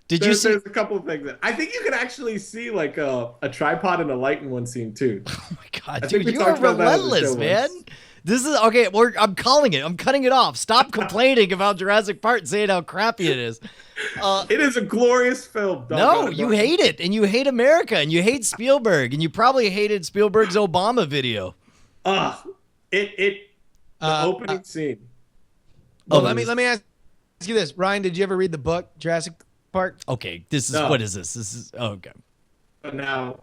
There's a couple of things that I think you can actually see like a tripod and a light in one scene too. Oh my god, I think dude, we you are talked about that on the relentless, show man. once. This is okay. I'm calling it. I'm cutting it off. Stop complaining about Jurassic Park and saying how crappy it is. It is a glorious film. No, you hate it, and you hate America, and you hate Spielberg, and you probably hated Spielberg's Obama video. The opening scene. Well, let me ask you this, Ryan. Did you ever read the book Jurassic Park? Okay, this is No. what is this? This is okay. But now,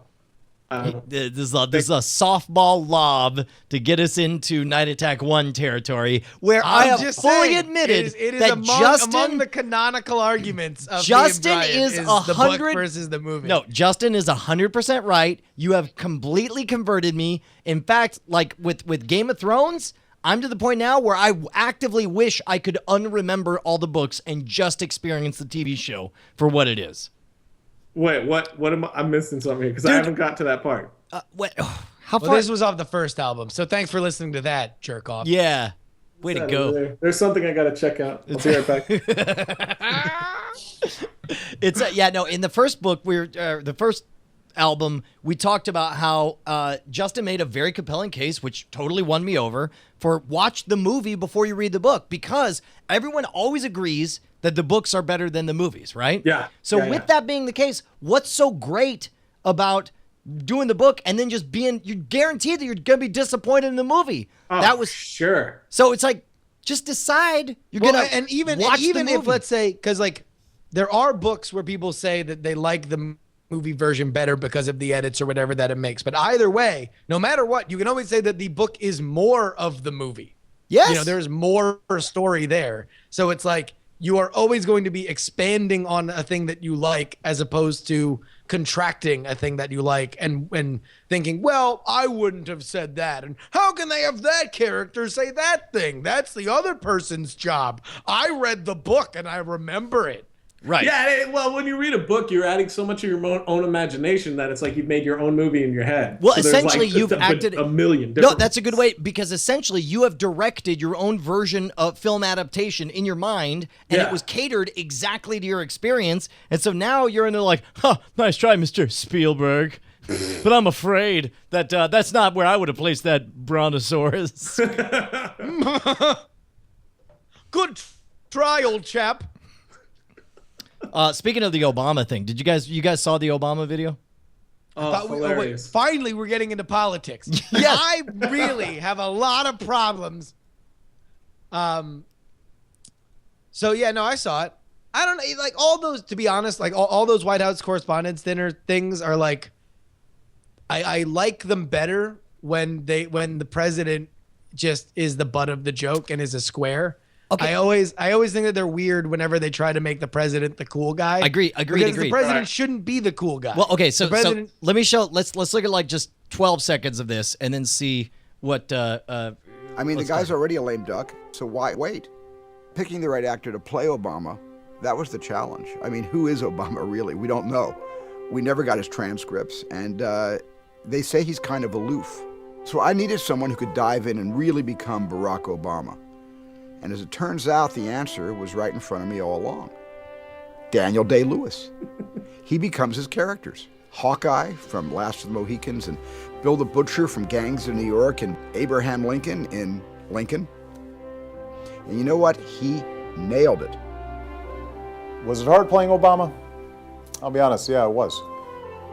This is a softball lob to get us into Night Attack 1 territory, where I have just fully saying, admitted it is that among the canonical arguments of Justin me and Brian is the book 100 versus the movie. No, Justin is 100% right. You have completely converted me. In fact, like with Game of Thrones, I'm to the point now where I actively wish I could unremember all the books and just experience the TV show for what it is. wait, what am I'm missing something here because I haven't got to that part. How Well, far? this was off the first album, so thanks for listening to that, jerk off. Yeah. Way to go. There's something I gotta check out. I'll be right back. It's in the first book the first album we talked about how Justin made a very compelling case, which totally won me over, for watch the movie before you read the book, because everyone always agrees that the books are better than the movies, right? Yeah. So with that being the case, what's so great about doing the book and then just being, you're guaranteed that you're gonna be disappointed in the movie? Oh, that was sure. So it's like, just decide you're gonna and even watch the if movie. let's say, because like there are books where people say that they like the movie version better because of the edits or whatever that it makes, but either way, no matter what, you can always say that the book is more of the movie. Yes, there's more story there, so it's like you are always going to be expanding on a thing that you like as opposed to contracting a thing that you like and thinking, well, I wouldn't have said that. And how can they have that character say that thing? That's the other person's job. I read the book and I remember it. Right. Yeah, well, when you read a book, you're adding so much of your own imagination that it's like you've made your own movie in your head. Well, so essentially, you've acted a million No, different that's a good way, because essentially you have directed your own version of film adaptation in your mind, and it was catered exactly to your experience. And so now you're in there like, nice try, Mr. Spielberg. But I'm afraid that that's not where I would have placed that brontosaurus. Good try, old chap. Speaking of the Obama thing, did you guys saw the Obama video? Hilarious. Finally, we're getting into politics. Yes. I really have a lot of problems. So yeah, no, I saw it. I don't know, like all those, to be honest, like all those White House Correspondents' Dinner things are like, I like them better when the president just is the butt of the joke and is a square. Okay. I always think that they're weird whenever they try to make the president the cool guy. Agreed. Because the president shouldn't be the cool guy. Well, okay, so let me show. Let's look at like just 12 seconds of this and then see what. I mean, the guy's already a lame duck, so why wait? Picking the right actor to play Obama, that was the challenge. I mean, who is Obama really? We don't know. We never got his transcripts, and they say he's kind of aloof. So I needed someone who could dive in and really become Barack Obama. And as it turns out, the answer was right in front of me all along. Daniel Day-Lewis. He becomes his characters. Hawkeye from Last of the Mohicans, and Bill the Butcher from Gangs of New York, and Abraham Lincoln in Lincoln. And you know what? He nailed it. Was it hard playing Obama? I'll be honest, yeah, it was.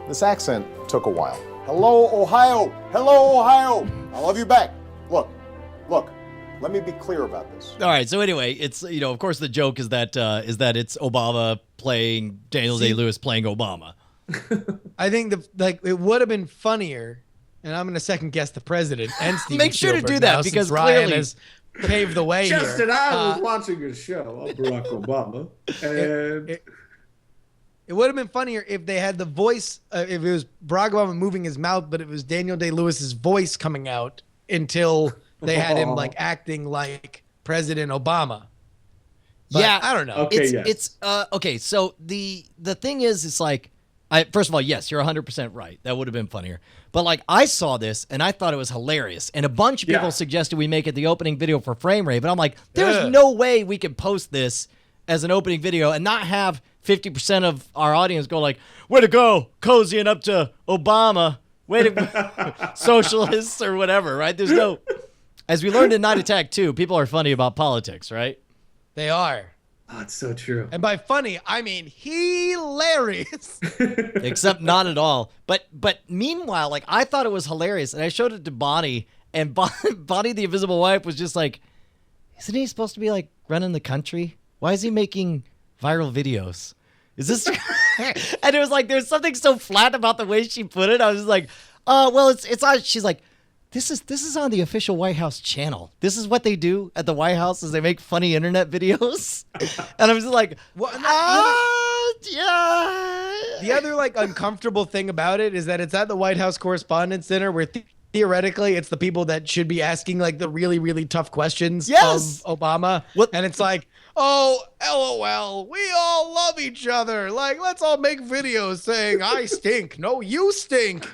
This accent took a while. Hello, Ohio! Hello, Ohio! I love you back. Look. Let me be clear about this. All right. So anyway, it's, of course, the joke is that it's Obama playing Daniel Day-Lewis playing Obama. I think it would have been funnier, and I'm going to second guess the president and Steven Make sure Spielberg to do that now, because since Ryan clearly has paved the way Justin, here. I was watching a show of Barack Obama, and it would have been funnier if they had the voice, if it was Barack Obama moving his mouth, but it was Daniel Day-Lewis's voice coming out until they had him like acting like President Obama. But yeah, I don't know. Okay, it's okay. So the thing is, it's like, first of all, yes, you're 100% right. That would have been funnier. But like, I saw this and I thought it was hilarious, and a bunch of people suggested we make it the opening video for Frame Rate. But I'm like, there's no way we can post this as an opening video and not have 50% of our audience go like, "Way to go, cozying up to Obama, way to socialists," or whatever. Right? There's no. As we learned in Night Attack 2, people are funny about politics, right? They are. Oh, it's so true. And by funny, I mean hilarious. Except not at all. But meanwhile, like, I thought it was hilarious, and I showed it to Bonnie, and Bonnie, the Invisible Wife, was just like, isn't he supposed to be, like, running the country? Why is he making viral videos? Is this... And it was like, there's something so flat about the way she put it. I was just like, well, it's on... She's like, This is on the official White House channel. This is what they do at the White House, is they make funny internet videos. And I'm just like, yeah. The other like uncomfortable thing about it is that it's at the White House Correspondents' Dinner, where theoretically it's the people that should be asking like the really, really tough questions of Obama. And it's like, oh, LOL, we all love each other. Like, let's all make videos saying, I stink. No, you stink.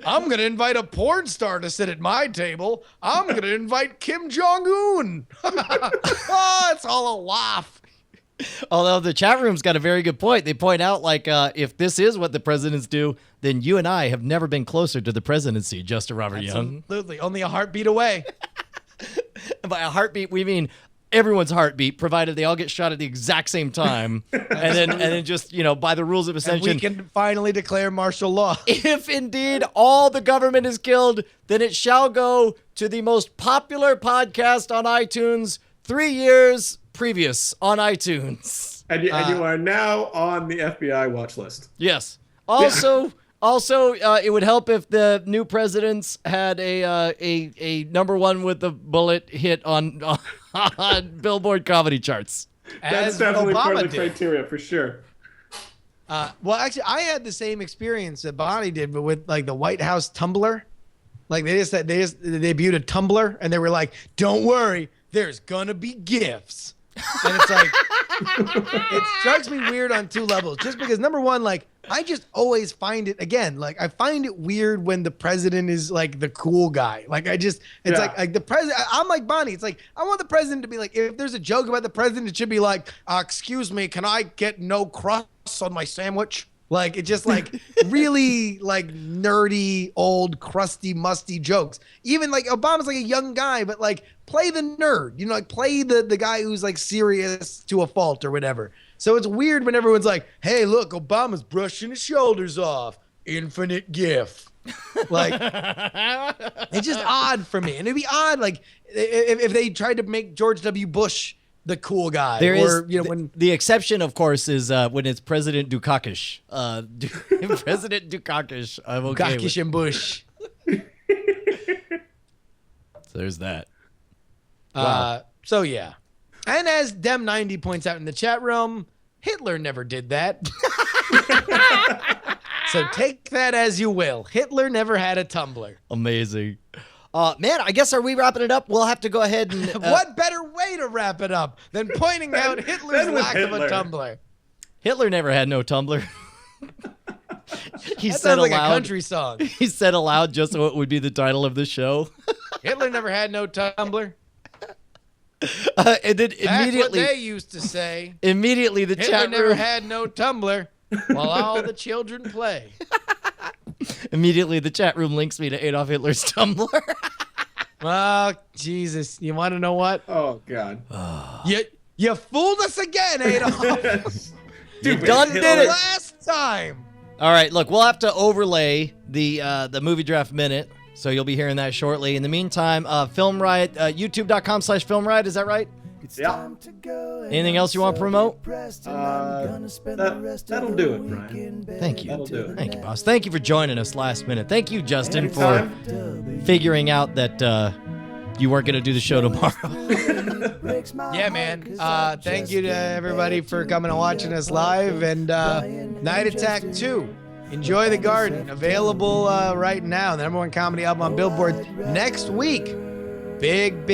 I'm going to invite a porn star to sit at my table. I'm going to invite Kim Jong-un. Oh, it's all a laugh. Although the chat room's got a very good point. They point out, like, if this is what the presidents do, then you and I have never been closer to the presidency, Justin Robert Young. Absolutely. Only a heartbeat away. And by a heartbeat, we mean everyone's heartbeat, provided they all get shot at the exact same time. and then just, by the rules of ascension. And we can finally declare martial law. If indeed all the government is killed, then it shall go to the most popular podcast on iTunes 3 years previous on iTunes. And you are now on the FBI watch list. Yes. Also, it would help if the new presidents had a number one with the bullet hit on Billboard comedy charts. That's definitely part of the criteria for sure. Well, actually, I had the same experience that Bonnie did, but with like the White House Tumblr. Like they debuted a Tumblr, and they were like, "Don't worry, there's gonna be gifts." And it's like, it strikes me weird on two levels. Just because, number one, like I just always find it, again, like I find it weird when the president is like the cool guy. Like it's like the president. I'm like Bonnie. It's like I want the president to be like, if there's a joke about the president, it should be like, "Excuse me, can I get no crust on my sandwich?" Like, it's just like really like nerdy, old, crusty, musty jokes. Even like Obama's like a young guy, but like play the nerd, like play the guy who's like serious to a fault or whatever. So it's weird when everyone's like, "Hey, look, Obama's brushing his shoulders off. Infinite gif." Like, it's just odd for me. And it'd be odd, like, if they tried to make George W. Bush the cool guy. When the exception, of course, is when it's President Dukakis. President Dukakis. I'm okay Dukakis with. and Bush. So there's that. Wow. So yeah, and as Dem90 points out in the chat room, Hitler never did that. So take that as you will. Hitler never had a Tumblr. Amazing. Man, I guess, are we wrapping it up? We'll have to go ahead and... What better way to wrap it up than pointing out Hitler's lack of a Tumblr? Hitler never had no Tumblr. That sounds like a country song. He said aloud just what would be the title of the show. Hitler never had no Tumblr. And then That's immediately... what they used to say. Immediately the Hitler chat room... never had no Tumblr while all the children play. Immediately the chat room links me to Adolf Hitler's Tumblr. Oh, Jesus. You want to know what? Oh, God. You fooled us again, Adolf. You done did it. Last time. All right, look, we'll have to overlay the movie draft minute, so you'll be hearing that shortly. In the meantime, Film Riot, youtube.com/Film Riot, is that right? Yeah. Anything else you want to promote? That'll do it, Brian. Thank you. That'll do it. Thank you, boss. Thank you for joining us last minute. Thank you, Justin, for figuring out that you weren't going to do the show tomorrow. Yeah, man. Thank you to everybody for coming and watching us live. And Night Attack 2. Enjoy the Garden. Available right now. The #1 comedy album on Billboard. Next week, big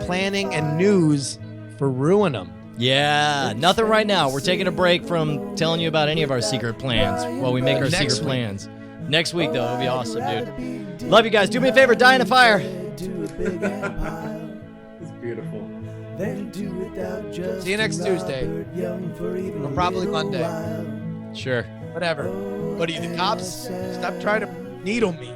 planning and news for Ruin 'Em. Yeah, nothing right now. We're taking a break from telling you about any of our secret plans while we make our secret plans. Next week, though, it'll be awesome, dude. Love you guys. Do me a favor, die in a fire. It's beautiful. See you next Tuesday. Or probably Monday. Sure. Whatever. What are you, the cops? Stop trying to needle me.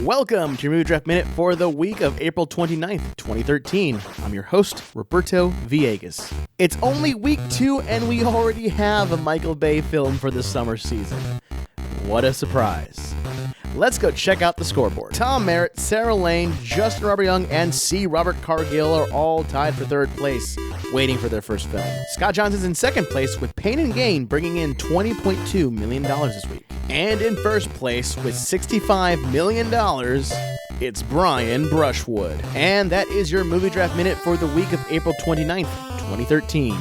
Welcome to your Movie Draft Minute for the week of April 29th, 2013. I'm your host, Roberto Villegas. It's only week 2 and we already have a Michael Bay film for the summer season. What a surprise. Let's go check out the scoreboard. Tom Merritt, Sarah Lane, Justin Robert Young, and C. Robert Cargill are all tied for 3rd place, waiting for their first film. Scott Johnson's in 2nd place with Pain and Gain, bringing in $20.2 million this week. And in 1st place with $65 million, it's Brian Brushwood. And that is your Movie Draft Minute for the week of April 29th, 2013.